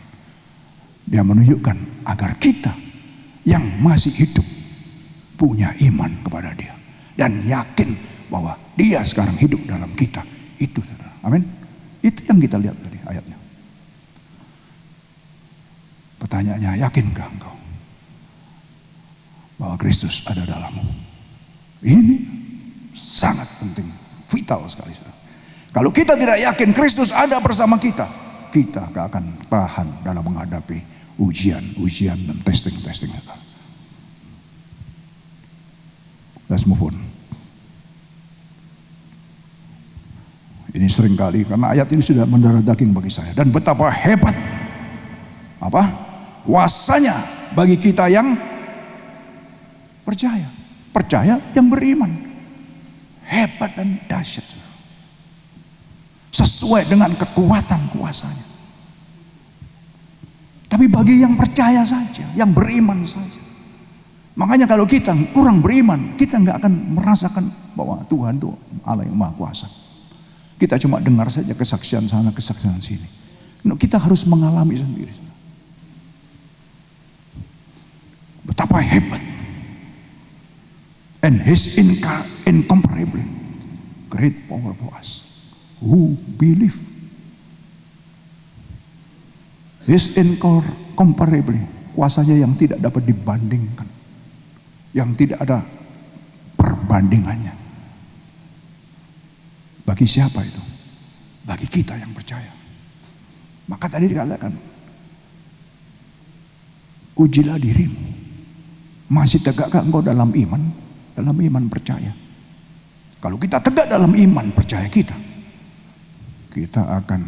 Dia menunjukkan agar kita yang masih hidup punya iman kepada Dia dan yakin bahwa Dia sekarang hidup dalam kita. Itu, saudara. Amin. Itu yang kita lihat tadi ayatnya. Pertanyaannya, yakinkah engkau bahwa Kristus ada dalammu? Ini sangat penting, vital sekali, saudara. Kalau kita tidak yakin Kristus ada bersama kita, kita gak akan tahan dalam menghadapi ujian dan testing. Let's move on. Ini sering kali karena ayat ini sudah mendarah daging bagi saya. Dan betapa hebat kuasanya bagi kita yang percaya. Percaya yang beriman. Hebat dan dahsyat. Sesuai dengan kekuatan kuasanya. Tapi bagi yang percaya saja, yang beriman saja. Makanya kalau kita kurang beriman, kita nggak akan merasakan bahwa Tuhan itu Allah yang Maha Kuasa. Kita cuma dengar saja kesaksian sana, kesaksian sini. Kita harus mengalami sendiri. Betapa hebat. And His incomparably great power for us who believe. His incomparably, kuasanya yang tidak dapat dibandingkan, yang tidak ada perbandingannya. Bagi siapa itu? Bagi kita yang percaya. Maka tadi dikatakan, ujilah dirimu. Masih tegakkah engkau dalam iman? Dalam iman percaya. Kalau kita tegak dalam iman percaya kita akan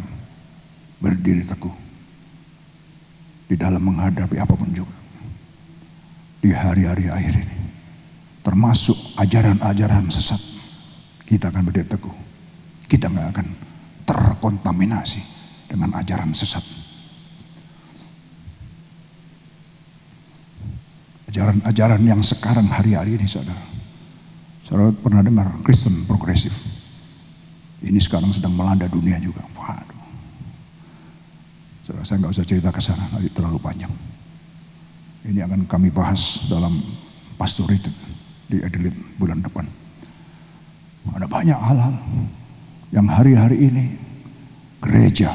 berdiri teguh di dalam menghadapi apapun juga di hari-hari akhir ini. Termasuk ajaran-ajaran sesat, kita akan berdiri teguh. Kita nggak akan terkontaminasi dengan ajaran sesat. Ajaran-ajaran yang sekarang hari-hari ini, saudara pernah dengar Kristen progresif? Ini sekarang sedang melanda dunia juga. Waduh. Saudara, saya nggak usah cerita ke sana, nanti terlalu panjang. Ini akan kami bahas dalam pastor retreat di Adelaide bulan depan. Ada banyak hal-hal yang hari-hari ini gereja,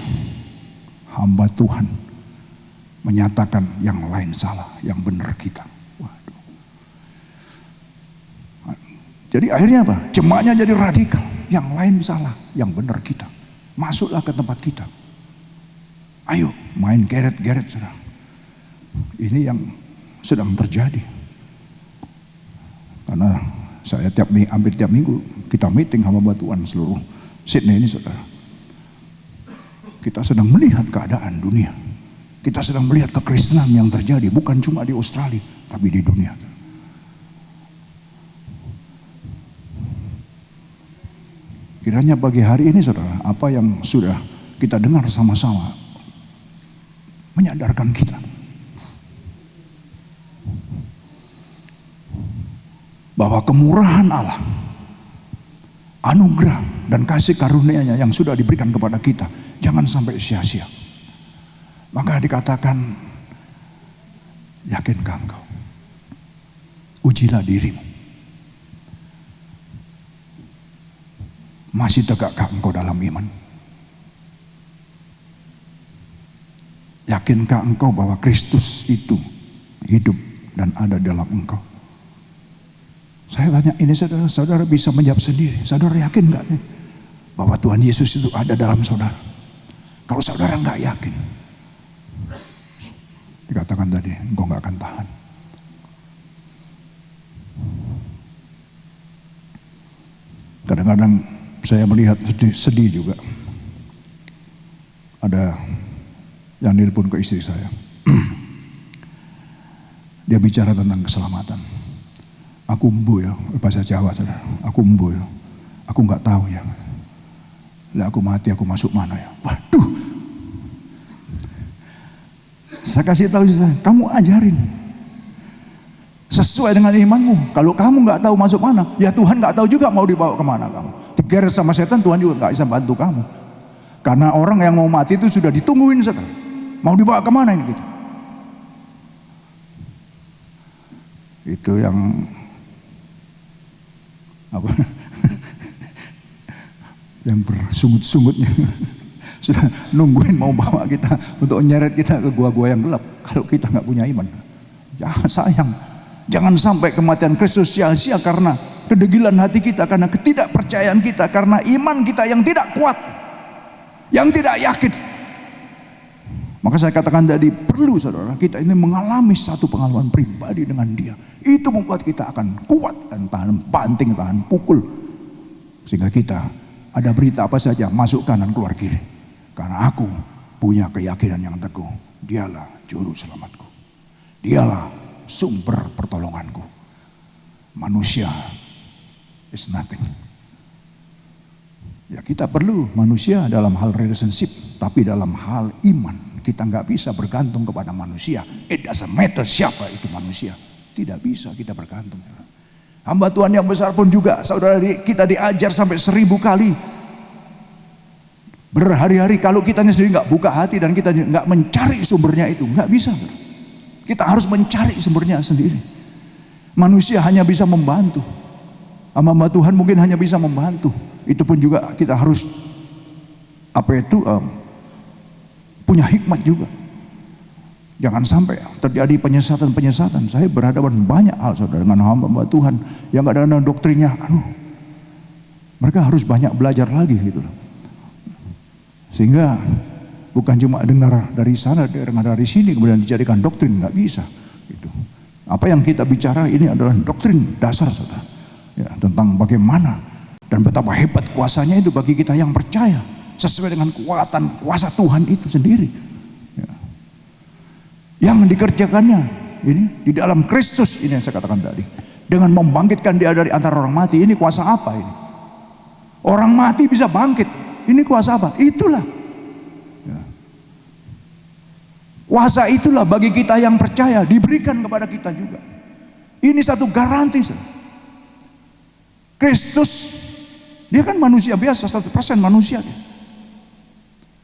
hamba Tuhan menyatakan yang lain salah, yang benar kita. Waduh. Jadi akhirnya apa? Jemaatnya jadi radikal, yang lain salah, yang benar kita. Masuklah ke tempat kita. Ayo main geret-geret, saudara. Ini yang sedang terjadi. Karena Saya hampir tiap minggu kita meeting sama Tuhan seluruh Sydney ini saudara. Kita sedang melihat keadaan dunia. Kita sedang melihat kekristenan yang terjadi bukan cuma di Australia tapi di dunia. Kiranya pagi hari ini saudara, apa yang sudah kita dengar sama-sama menyadarkan kita bahwa kemurahan Allah, anugerah dan kasih karunia-Nya yang sudah diberikan kepada kita jangan sampai sia-sia. Maka dikatakan, yakinkah engkau? Ujilah dirimu. Masih tegakkah engkau dalam iman? Yakinkah engkau bahwa Kristus itu hidup dan ada dalam engkau? Saya tanya ini saudara bisa menjawab sendiri. Saudara yakin gak nih bahwa Tuhan Yesus itu ada dalam saudara? Kalau saudara gak yakin, dikatakan tadi engkau gak akan tahan. Kadang-kadang saya melihat sedih juga. Ada yang nelpon ke istri saya. Dia bicara tentang keselamatan. Aku embu ya, bahasa Jawa saudara. Aku embu ya, aku nggak tahu ya. Lah aku mati, aku masuk mana ya? Waduh. Saya kasih tahu saya, kamu ajarin sesuai dengan imanmu. Kalau kamu nggak tahu masuk mana, ya Tuhan nggak tahu juga mau dibawa kemana kamu. Digeret sama setan, Tuhan juga nggak bisa bantu kamu. Karena orang yang mau mati itu sudah ditungguin saudara. Mau dibawa kemana ini gitu? Itu yang apa yang bersungut-sungutnya sudah nungguin mau bawa kita untuk nyeret kita ke gua-gua yang gelap kalau kita nggak punya iman. Ya sayang, jangan sampai kematian Kristus sia-sia karena kedegilan hati kita, karena ketidakpercayaan kita, karena iman kita yang tidak kuat, yang tidak yakin. Maka saya katakan tadi, perlu saudara kita ini mengalami satu pengalaman pribadi dengan Dia. Itu membuat kita akan kuat dan tahan banting, tahan pukul. Sehingga kita ada berita apa saja, masuk kanan keluar kiri. Karena aku punya keyakinan yang teguh. Dialah juru selamatku. Dialah sumber pertolonganku. Manusia is nothing. Ya kita perlu manusia dalam hal relationship, tapi dalam hal iman. Kita nggak bisa bergantung kepada manusia. It doesn't matter siapa itu manusia. Tidak bisa kita bergantung. Hamba Tuhan yang besar pun juga, saudara kita diajar sampai 1000 kali. Berhari-hari kalau kita sendiri nggak buka hati dan kita nggak mencari sumbernya itu, nggak bisa. Kita harus mencari sumbernya sendiri. Manusia hanya bisa membantu. Hamba Tuhan mungkin hanya bisa membantu. Itu pun juga kita harus punya hikmat juga. Jangan sampai terjadi penyesatan-penyesatan. Saya berhadapan banyak hal saudara dengan hamba Tuhan yang gak ada doktrinnya. Mereka harus banyak belajar lagi gitu. Sehingga bukan cuma dengar dari sana, dengar dari sini kemudian dijadikan doktrin, nggak bisa. Gitu. Apa yang kita bicara ini adalah doktrin dasar saudara. Ya, tentang bagaimana dan betapa hebat kuasanya itu bagi kita yang percaya. Sesuai dengan kekuatan kuasa Tuhan itu sendiri. Ya. Yang dikerjakannya ini di dalam Kristus, ini yang saya katakan tadi. Dengan membangkitkan Dia dari antara orang mati. Ini kuasa apa ini? Orang mati bisa bangkit. Ini kuasa apa? Itulah. Ya. Kuasa itulah bagi kita yang percaya diberikan kepada kita juga. Ini satu garansi. Kristus, Dia kan manusia biasa, 100% manusia.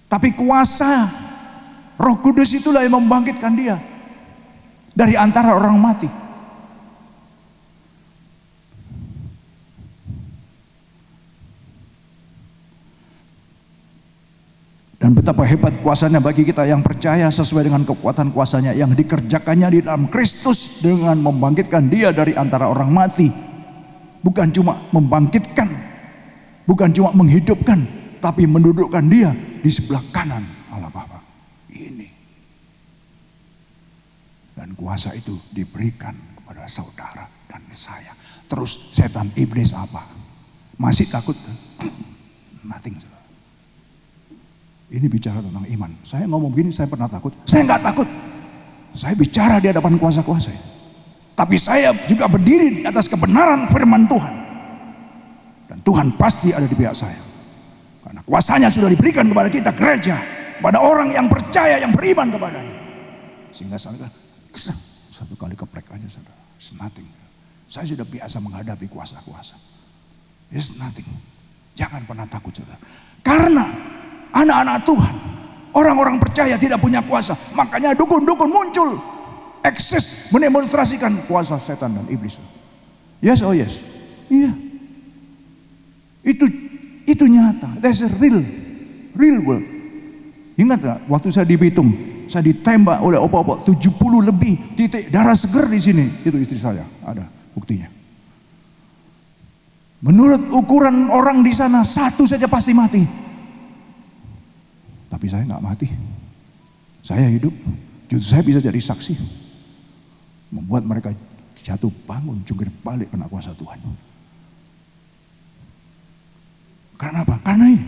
Tapi kuasa Roh Kudus itulah yang membangkitkan Dia dari antara orang mati. Dan betapa hebat kuasanya bagi kita yang percaya sesuai dengan kekuatan kuasanya yang dikerjakannya di dalam Kristus dengan membangkitkan Dia dari antara orang mati. Bukan cuma membangkitkan, bukan cuma menghidupkan, tapi mendudukkan Dia di sebelah kanan Allah Bapa. Ini. Dan kuasa itu diberikan kepada saudara dan saya. Terus setan iblis apa? Masih takut? Nothing. Ini bicara tentang iman. Saya ngomong begini, saya pernah takut? Saya nggak takut. Saya bicara di hadapan kuasa-kuasa. Tapi saya juga berdiri di atas kebenaran firman Tuhan. Dan Tuhan pasti ada di pihak saya. Karena kuasanya sudah diberikan kepada kita, gereja. Kepada orang yang percaya, yang beriman kepadanya. Sehingga satu kali keplek aja saudara. It's nothing. Saya sudah biasa menghadapi kuasa-kuasa. It's nothing. Jangan pernah takut saudara. Karena anak-anak Tuhan, orang-orang percaya tidak punya kuasa. Makanya dukun-dukun muncul. Eksis mendemonstrasikan kuasa setan dan iblis. Yes, oh yes. Iya. Itu nyata. That's a real world. Ingat gak waktu saya di Bitung, saya ditembak oleh opo-opo 70 lebih titik darah seger di sini. Itu istri saya, ada buktinya. Menurut ukuran orang di sana, satu saja pasti mati. Tapi saya nggak mati. Saya hidup. Justru saya bisa jadi saksi. Membuat mereka jatuh bangun, jungkir balik kena kuasa Tuhan. Karena apa? Karena ini.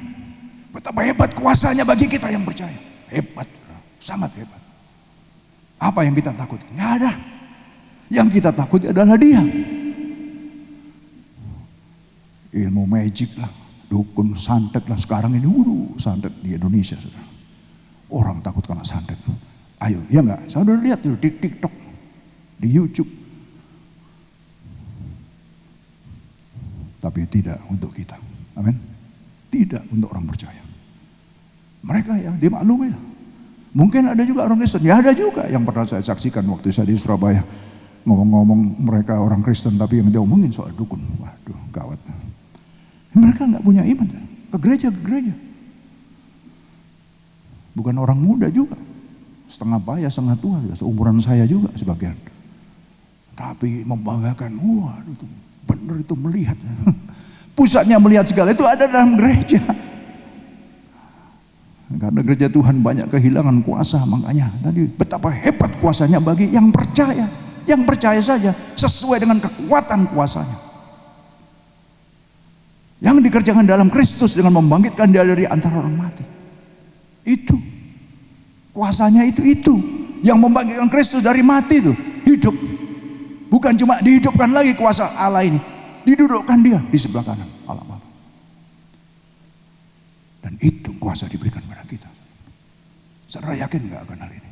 Betapa hebat kuasanya bagi kita yang percaya. Hebat. Sangat hebat. Apa yang kita takuti? Nggak ada. Yang kita takuti adalah dia. Ilmu magic lah. Dukun, santet lah. Sekarang ini santet di Indonesia. Saudara. Orang takut kena santet. Ayo, ya enggak? Saya udah lihat di TikTok. Di YouTube. Tapi tidak untuk kita. Amin. Tidak untuk orang percaya. Mereka ya dimaklumi ya. Mungkin ada juga orang Kristen. Ya ada juga yang pernah saya saksikan waktu saya di Surabaya. Ngomong-ngomong mereka orang Kristen tapi yang jauh ngomongin soal dukun. Waduh gawat. Mereka nggak punya iman. Ke gereja. Bukan orang muda juga. Setengah bayar, setengah tua. Seumuran saya juga sebagian. Tapi membanggakan. Waduh itu benar itu melihat. Pusatnya melihat segala itu ada dalam gereja. Karena gereja Tuhan banyak kehilangan kuasa. Makanya tadi betapa hebat kuasanya bagi yang percaya. Yang percaya saja sesuai dengan kekuatan kuasanya. Yang dikerjakan dalam Kristus dengan membangkitkan dia dari antara orang mati. Itu. Kuasanya itu. Yang membangkitkan Kristus dari mati itu. Hidup. Bukan cuma dihidupkan lagi kuasa Allah ini. Didudukkan dia di sebelah kanan Allah Bapa. Dan itu kuasa diberikan pada kita. Saudara yakin gak akan hal ini?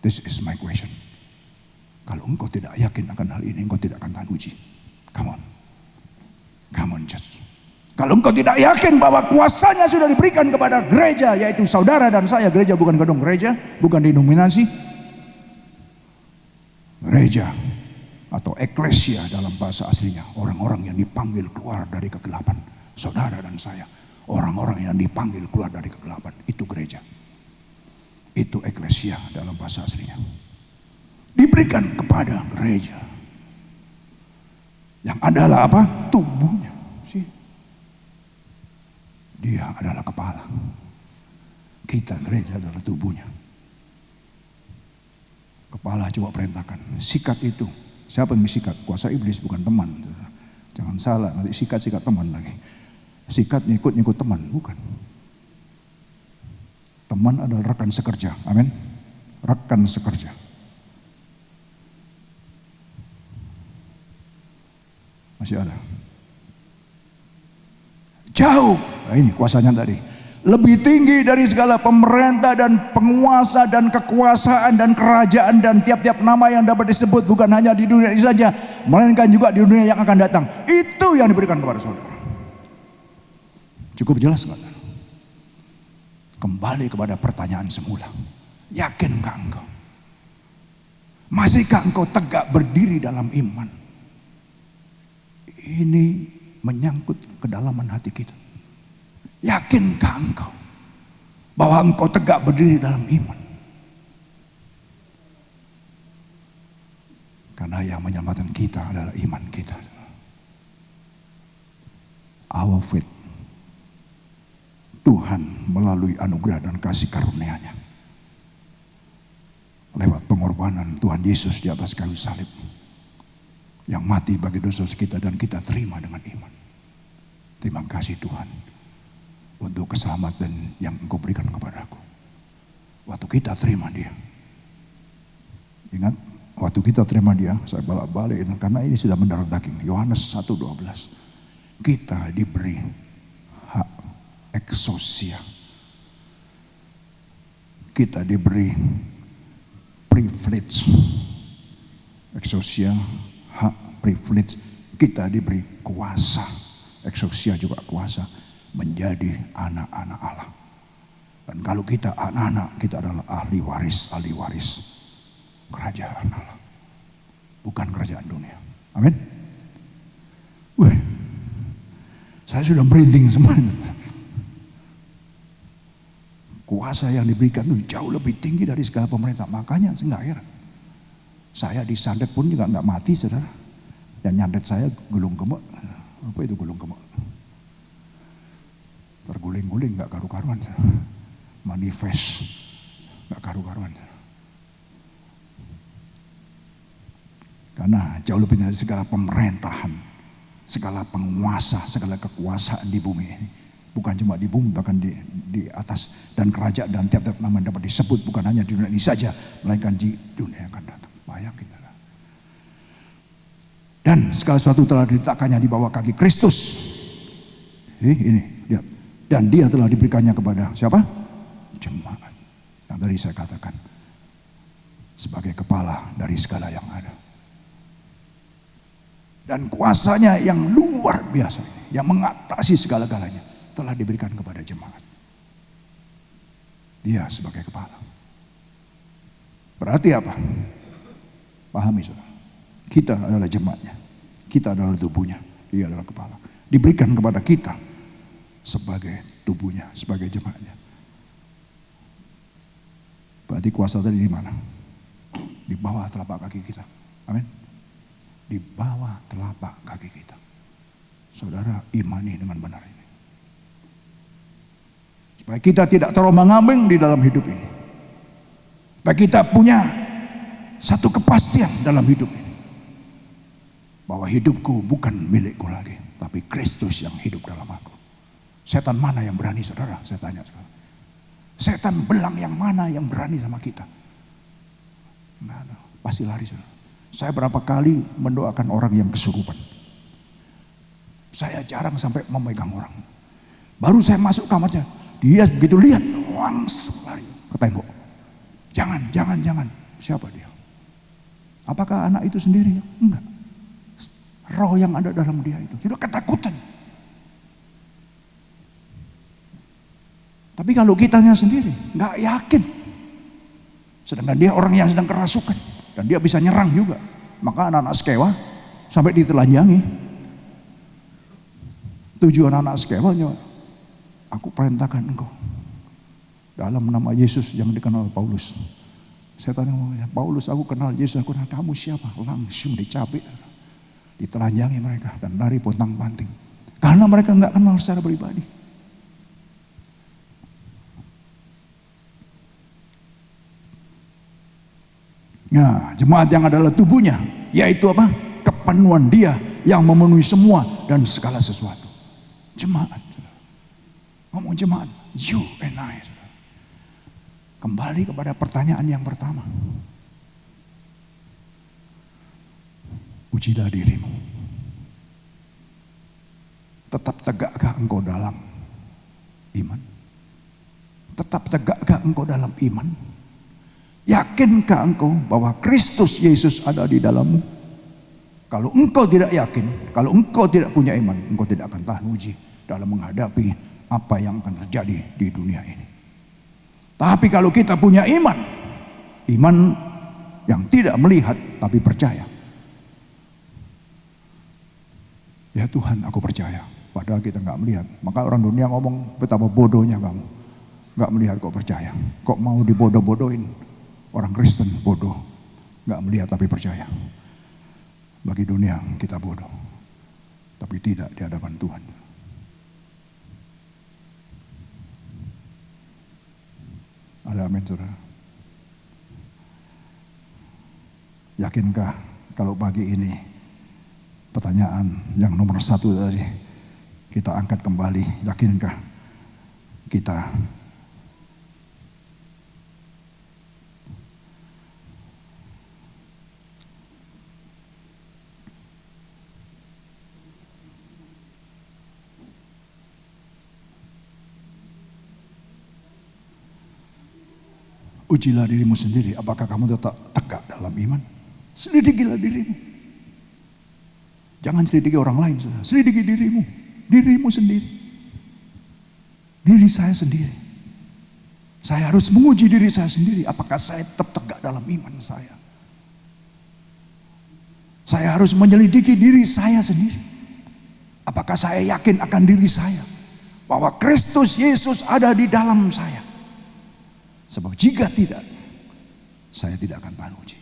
This is my question. Kalau engkau tidak yakin akan hal ini, engkau tidak akan tahan uji. Come on church. Kalau engkau tidak yakin bahwa kuasanya sudah diberikan kepada gereja, yaitu saudara dan saya, gereja bukan gedung gereja, bukan denominasi. Gereja atau eklesia dalam bahasa aslinya, orang-orang yang dipanggil keluar dari kegelapan. Saudara dan saya, orang-orang yang dipanggil keluar dari kegelapan, itu gereja. Itu eklesia dalam bahasa aslinya. Diberikan kepada gereja. Yang adalah apa? Tubuhnya. Dia adalah kepala. Kita gereja adalah tubuhnya. Kepala coba perintahkan, sikat itu. Siapa yang disikat? Kuasa iblis, bukan teman. Jangan salah, nanti sikat teman lagi. Sikat nyikut teman, bukan. Teman adalah rekan sekerja, amin. Rekan sekerja. Masih ada. Jauh, nah ini kuasanya tadi. Lebih tinggi dari segala pemerintah dan penguasa dan kekuasaan dan kerajaan dan tiap-tiap nama yang dapat disebut, bukan hanya di dunia ini saja, melainkan juga di dunia yang akan datang. Itu yang diberikan kepada saudara. Cukup jelas nggak? Kembali kepada pertanyaan semula. Yakinkah engkau? Masihkah engkau tegak berdiri dalam iman? Ini menyangkut kedalaman hati kita. Yakinkah engkau bahwa engkau tegak berdiri dalam iman? Karena yang menyelamatkan kita adalah iman kita. Our faith. Tuhan melalui anugerah dan kasih karunia-Nya lewat pengorbanan Tuhan Yesus di atas kayu salib, yang mati bagi dosa kita dan kita terima dengan iman. Terima kasih Tuhan untuk keselamatan yang Engkau berikan kepadaku. Waktu kita terima Dia, ingat, waktu kita terima Dia, saya balik-balik karena ini sudah mendarah daging. Yohanes 1:12, kita diberi hak eksosia, kita diberi privilege. Eksosia, hak, privilege. Kita diberi kuasa. Eksosia juga kuasa menjadi anak-anak Allah. Dan kalau kita anak-anak, kita adalah ahli waris kerajaan Allah, bukan kerajaan dunia. Amin. Wih, saya sudah merinding semuanya. Kuasa yang diberikan itu jauh lebih tinggi dari segala pemerintah. Makanya saya nggak heran. Saya disandet pun juga nggak mati, saudara. Yang nyandet saya gulung gemuk. Apa itu gulung gemuk? Terguling-guling nggak karu-karuan. Manifest nggak karu-karuan. Karena jauh lebih dari segala pemerintahan, segala penguasa, segala kekuasaan di bumi ini. Bukan cuma di bumi, bahkan di atas, dan kerajaan dan tiap-tiap nama dapat disebut, bukan hanya di dunia ini saja, melainkan di dunia yang akan datang. Bayangkan. Dan segala sesuatu telah diletakkannya di bawah kaki Kristus. Ini, lihat. Dan Dia telah diberikannya kepada siapa? Jemaat. Yang tadi saya katakan, sebagai kepala dari segala yang ada. Dan kuasanya yang luar biasa, yang mengatasi segala-galanya, telah diberikan kepada jemaat. Dia sebagai kepala. Berarti apa? Pahami saudara. Kita adalah jemaatnya. Kita adalah tubuhnya. Dia adalah kepala. Diberikan kepada kita sebagai tubuhnya, sebagai jemaatnya. Berarti kuasa tadi di mana? Di bawah telapak kaki kita. Amin. Di bawah telapak kaki kita. Saudara, imani dengan benar ini. Supaya kita tidak terombang-ambing di dalam hidup ini. Supaya kita punya satu kepastian dalam hidup ini. Bahwa hidupku bukan milikku lagi, tapi Kristus yang hidup dalam aku. Setan mana yang berani, saudara? Saya tanya sekarang. Setan belang yang mana yang berani sama kita? Nah, pasti lari, saudara. Saya berapa kali mendoakan orang yang kesurupan. Saya jarang sampai memegang orang. Baru saya masuk kamarnya, dia begitu lihat langsung lari ke tembok. Jangan. Siapa dia? Apakah anak itu sendiri? Enggak. Roh yang ada dalam dia itu sudah ketakutan. Tapi kalau kitanya sendiri nggak yakin, sedangkan dia orang yang sedang kerasukan dan dia bisa nyerang juga, maka anak-anak Skewa sampai ditelanjangi. Tujuan anak Skewa, aku perintahkan engkau dalam nama Yesus yang dikenal Paulus. Saya tanya, Paulus, aku kenal Yesus, aku kenal kamu siapa? Langsung dicabik. Ditelanjangi mereka dan lari pontang-panting. Karena mereka nggak kenal secara pribadi. Nah, jemaat yang adalah tubuhnya, yaitu apa? Kepenuhan Dia yang memenuhi semua dan segala sesuatu. Jemaat, ngomong jemaat, you and I. Kembali kepada pertanyaan yang pertama. Ujilah dirimu. Tetap tegakkah engkau dalam iman? Tetap tegakkah engkau dalam iman? Yakinkah engkau bahwa Kristus Yesus ada di dalammu? Kalau engkau tidak yakin, kalau engkau tidak punya iman, engkau tidak akan tahan uji dalam menghadapi apa yang akan terjadi di dunia ini. Tapi kalau kita punya iman, iman yang tidak melihat tapi percaya. Ya Tuhan, aku percaya. Padahal kita nggak melihat. Maka orang dunia ngomong betapa bodohnya kamu. Nggak melihat kok percaya. Kok mau dibodoh-bodohin? Orang Kristen bodoh. Nggak melihat tapi percaya. Bagi dunia kita bodoh. Tapi tidak di hadapan Tuhan. Ada amin, saudara. Yakinkah kalau pagi ini pertanyaan yang nomor 1 tadi kita angkat kembali, yakinkah kita ujilah dirimu sendiri, apakah kamu tetap tegak dalam iman? Selidikilah dirimu. Jangan selidiki orang lain, saudara. Selidiki dirimu. Dirimu sendiri. Diri saya sendiri. Saya harus menguji diri saya sendiri. Apakah saya tetap tegak dalam iman saya? Saya harus menyelidiki diri saya sendiri. Apakah saya yakin akan diri saya? Bahwa Kristus Yesus ada di dalam saya. Sebab jika tidak, saya tidak akan tahan uji.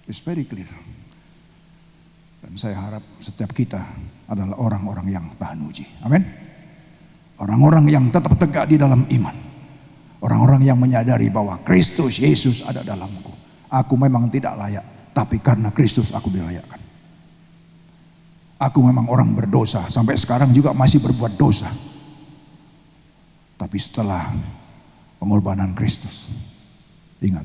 It's very clear. Dan saya harap setiap kita adalah orang-orang yang tahan uji. Amin. Orang-orang yang tetap tegak di dalam iman. Orang-orang yang menyadari bahwa Kristus Yesus ada dalamku. Aku memang tidak layak, tapi karena Kristus aku dilayakkan. Aku memang orang berdosa, sampai sekarang juga masih berbuat dosa. Tapi setelah pengorbanan Kristus, ingat,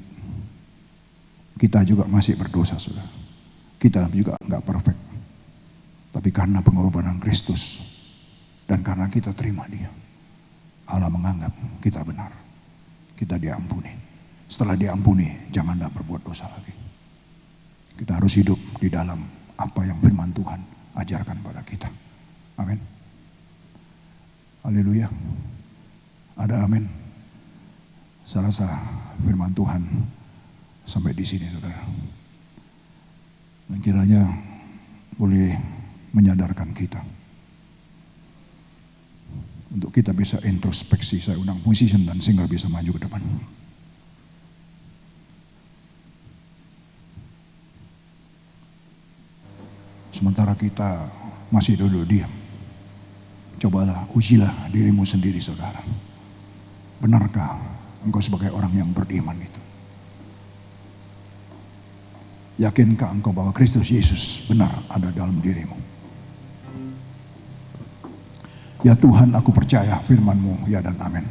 kita juga masih berdosa, saudara. Kita juga nggak perfect. Tapi karena pengorbanan Kristus dan karena kita terima Dia, Allah menganggap kita benar. Kita diampuni. Setelah diampuni, janganlah berbuat dosa lagi. Kita harus hidup di dalam apa yang firman Tuhan ajarkan pada kita. Amin. Haleluya. Ada amin. Saya rasa firman Tuhan sampai di sini, saudara. Dan kiranya boleh menyadarkan kita. Untuk kita bisa introspeksi. Saya undang musician dan singer bisa maju ke depan. Sementara kita masih duduk diam, cobalah ujilah dirimu sendiri, saudara. Benarkah engkau sebagai orang yang beriman itu? Yakinkah engkau bahwa Kristus Yesus benar ada dalam dirimu? Ya Tuhan, aku percaya firman-Mu, ya dan amin.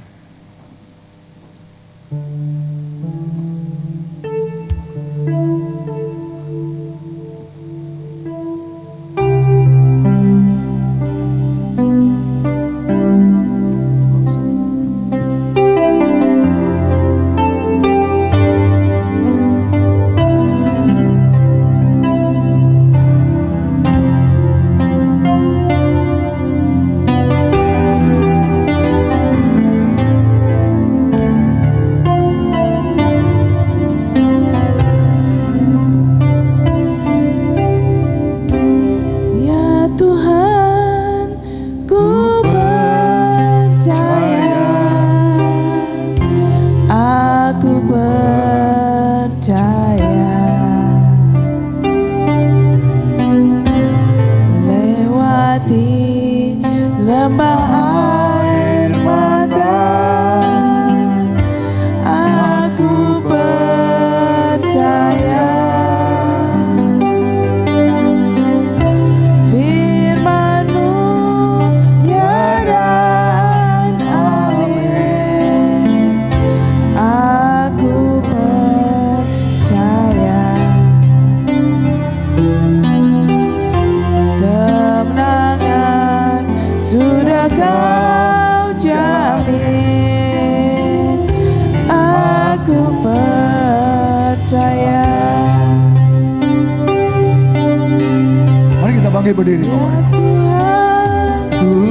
Berdiri. Ya Tuhan, ku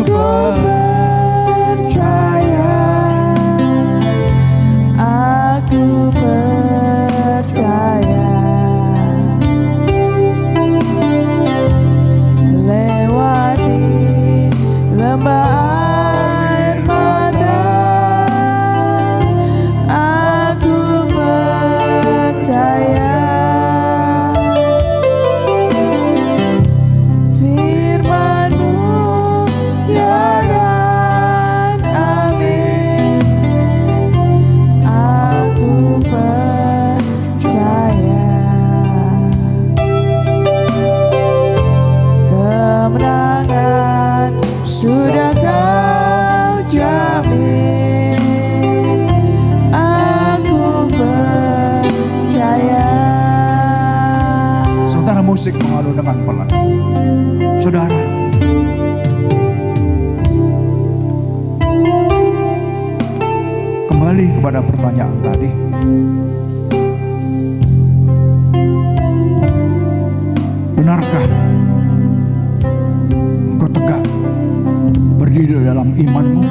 percaya, aku percaya, lewati lembah air mata, aku percaya. Firman Saudara, kembali kepada pertanyaan tadi. Benarkah engkau tegak berdiri dalam imanmu?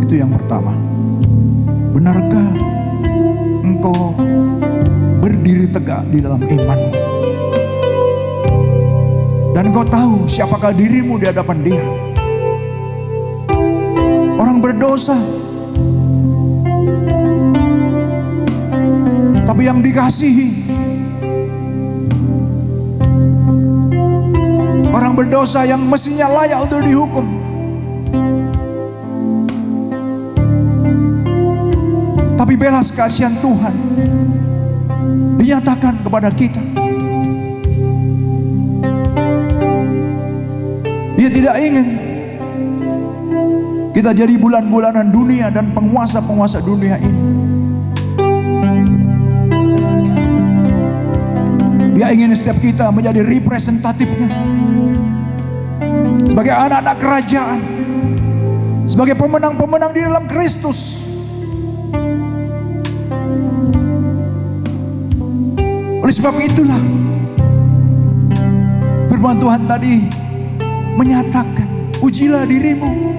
Itu yang pertama. Benarkah engkau berdiri tegak di dalam imanmu? Dan engkau tahu siapakah dirimu di hadapan Dia? Orang berdosa, tapi yang dikasihi. Orang berdosa yang mestinya layak untuk dihukum, tapi belas kasihan Tuhan dinyatakan kepada kita. Dia tidak ingin kita jadi bulan-bulanan dunia dan penguasa-penguasa dunia ini. Dia ingin setiap kita menjadi representatifnya, sebagai anak-anak kerajaan, sebagai pemenang-pemenang di dalam Kristus. Oleh sebab itulah firman Tuhan tadi menyatakan, ujilah dirimu.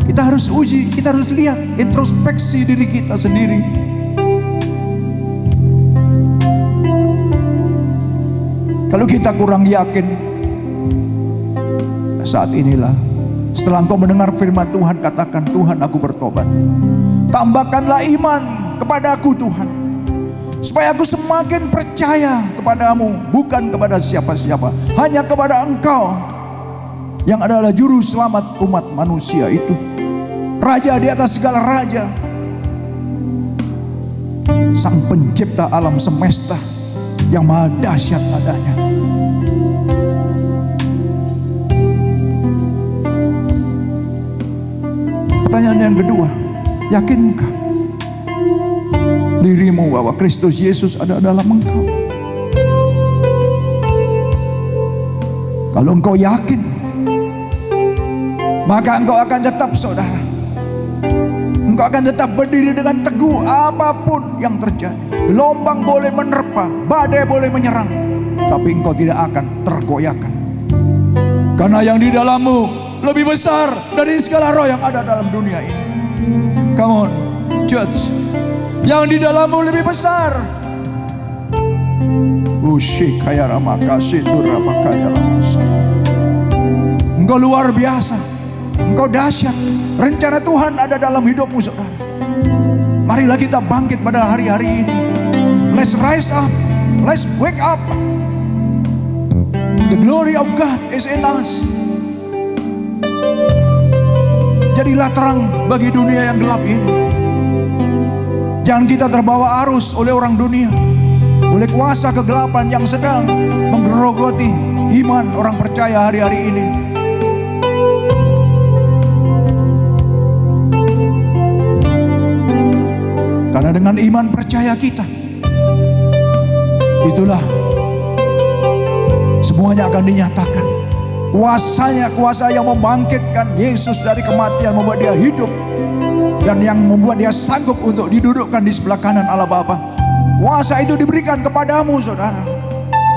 Kita harus uji, kita harus lihat introspeksi diri kita sendiri. Kalau kita kurang yakin, saat inilah setelah engkau mendengar firman Tuhan, katakan, Tuhan, aku bertobat. Tambahkanlah iman kepadaku Tuhan, supaya aku semakin percaya kepadamu, bukan kepada siapa-siapa, hanya kepada Engkau yang adalah juru selamat umat manusia itu, Raja di atas segala raja, Sang pencipta alam semesta yang maha dahsyat adanya. Pertanyaan yang kedua, yakinkah dirimu bahwa Kristus Yesus ada dalam engkau? Kalau engkau yakin, maka engkau akan tetap, saudara, engkau akan tetap berdiri dengan teguh apapun yang terjadi. Gelombang boleh menerpa, badai boleh menyerang, tapi engkau tidak akan tergoyahkan. Karena yang di dalammu lebih besar dari segala roh yang ada dalam dunia ini. Come on, church. Yang di dalammu lebih besar. Engkau luar biasa, engkau dahsyat. Rencana Tuhan ada dalam hidupmu, saudara. Marilah kita bangkit pada hari-hari ini. Let's rise up, let's wake up. The glory of God is in us. Jadilah terang bagi dunia yang gelap ini. Jangan kita terbawa arus oleh orang dunia, oleh kuasa kegelapan yang sedang menggerogoti iman orang percaya hari-hari ini. Karena dengan iman percaya kita, itulah semuanya akan dinyatakan. Kuasanya, kuasa yang membangkitkan Yesus dari kematian, membuat dia hidup, dan yang membuat dia sanggup untuk didudukkan di sebelah kanan Allah Bapa. Kuasa itu diberikan kepadamu, saudara.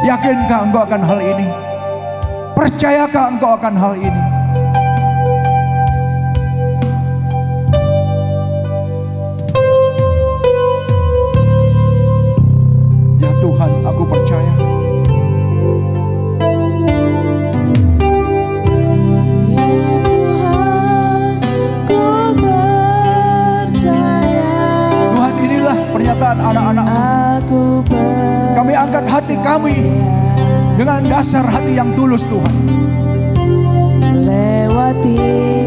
Yakinkah engkau akan hal ini? Percayakah engkau akan hal ini? Ya Tuhan, aku percaya. Anak-anakmu, kami angkat hati kami dengan dasar hati yang tulus, Tuhan.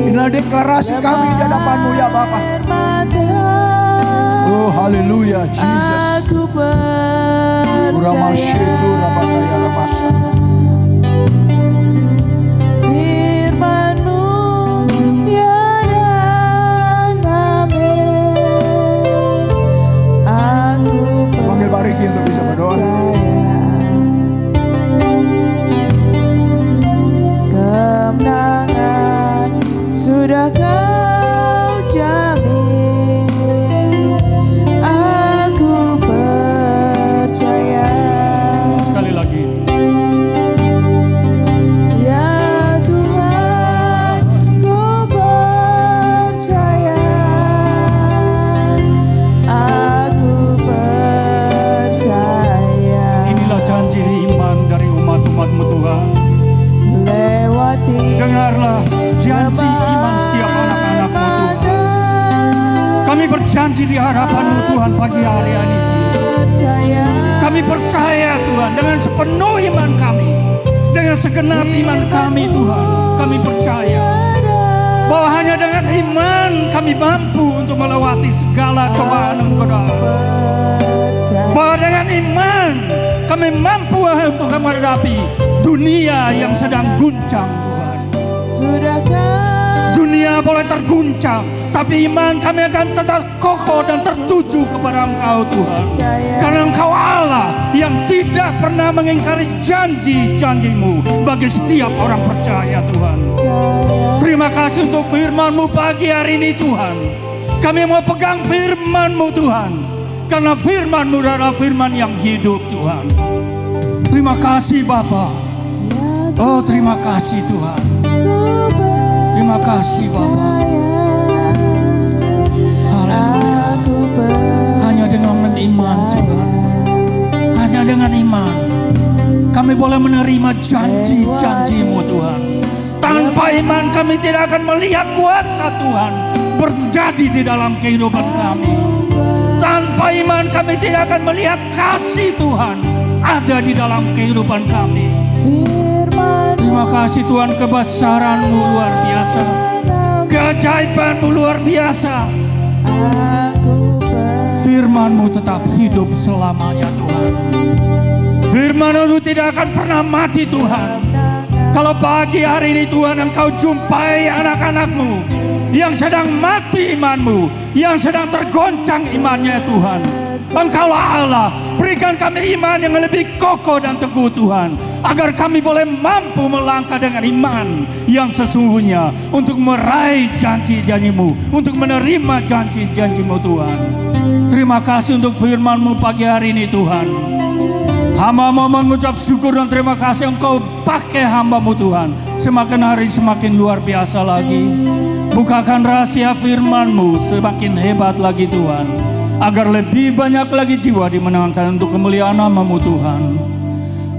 Inilah deklarasi kami di hadapan-Mu, ya Bapa. Oh haleluya, Jesus. Aku percaya. Firman-Mu ya dan amin. Aku lagi. Ya Tuhan, ku percaya, aku percaya. Inilah janji iman dari umat-umat-Mu Tuhan. Lewati Dengarlah janji iman setiap anak-anak-Mu Tuhan. Kami berjanji di hadapan-Mu Tuhan pagi hari ini. percaya, Kami percaya Tuhan dengan sepenuh iman kami, dengan segenap iman kami Tuhan. Kami percaya bahwa hanya dengan iman kami mampu untuk melewati segala cobaan dan godaan. percaya. Bahwa dengan iman kami mampu untuk menghadapi dunia yang sedang guncang Tuhan. Sudahkah Dunia boleh terguncang, tapi iman kami akan tetap kokoh dan tertuju kepada Engkau Tuhan. Karena Engkau Allah yang tidak pernah mengingkari janji-janji-Mu bagi setiap orang percaya Tuhan. Terima kasih untuk firman-Mu pagi hari ini Tuhan. Kami mau pegang firman-Mu Tuhan, karena firman-Mu adalah firman yang hidup Tuhan. Terima kasih Bapa. Oh terima kasih Tuhan. Terima kasih Bapa. Haleluya. Hanya dengan iman Tuhan. Hanya dengan iman kami boleh menerima janji-janji-Mu Tuhan. Tanpa iman kami tidak akan melihat kuasa Tuhan terjadi di dalam kehidupan kami. Tanpa iman kami tidak akan melihat kasih Tuhan ada di dalam kehidupan kami. Terima kasih Tuhan, kebesaran-Mu luar biasa, keajaiban-Mu luar biasa. Firman-Mu tetap hidup selamanya Tuhan. Firman-Mu tidak akan pernah mati Tuhan. Kalau pagi hari ini Tuhan Engkau jumpai anak-anak-Mu yang sedang mati iman-Mu, yang sedang tergoncang imannya Tuhan, Engkaulah Allah. Berikan kami iman yang lebih kokoh dan teguh Tuhan, agar kami boleh mampu melangkah dengan iman yang sesungguhnya untuk meraih janji-janji-Mu, untuk menerima janji-janji-Mu Tuhan. Terima kasih untuk firman-Mu pagi hari ini Tuhan. Hamba mau mengucap syukur dan terima kasih Engkau pakai hamba-Mu Tuhan semakin hari semakin luar biasa lagi. Bukakan rahasia firman-Mu semakin hebat lagi Tuhan, agar lebih banyak lagi jiwa dimenangkan untuk kemuliaan nama-Mu Tuhan.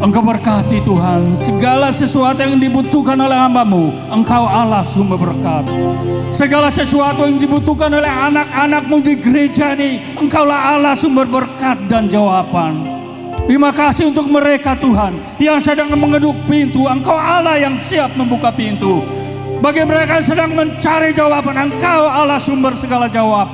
Engkau berkati Tuhan segala sesuatu yang dibutuhkan oleh hamba-Mu. Engkau Allah sumber berkat. Segala sesuatu yang dibutuhkan oleh anak-anak-Mu di gereja ini, Engkaulah Allah sumber berkat dan jawaban. Terima kasih untuk mereka Tuhan yang sedang mengetuk pintu. Engkau Allah yang siap membuka pintu. Bagi mereka yang sedang mencari jawaban, Engkau Allah sumber segala jawaban.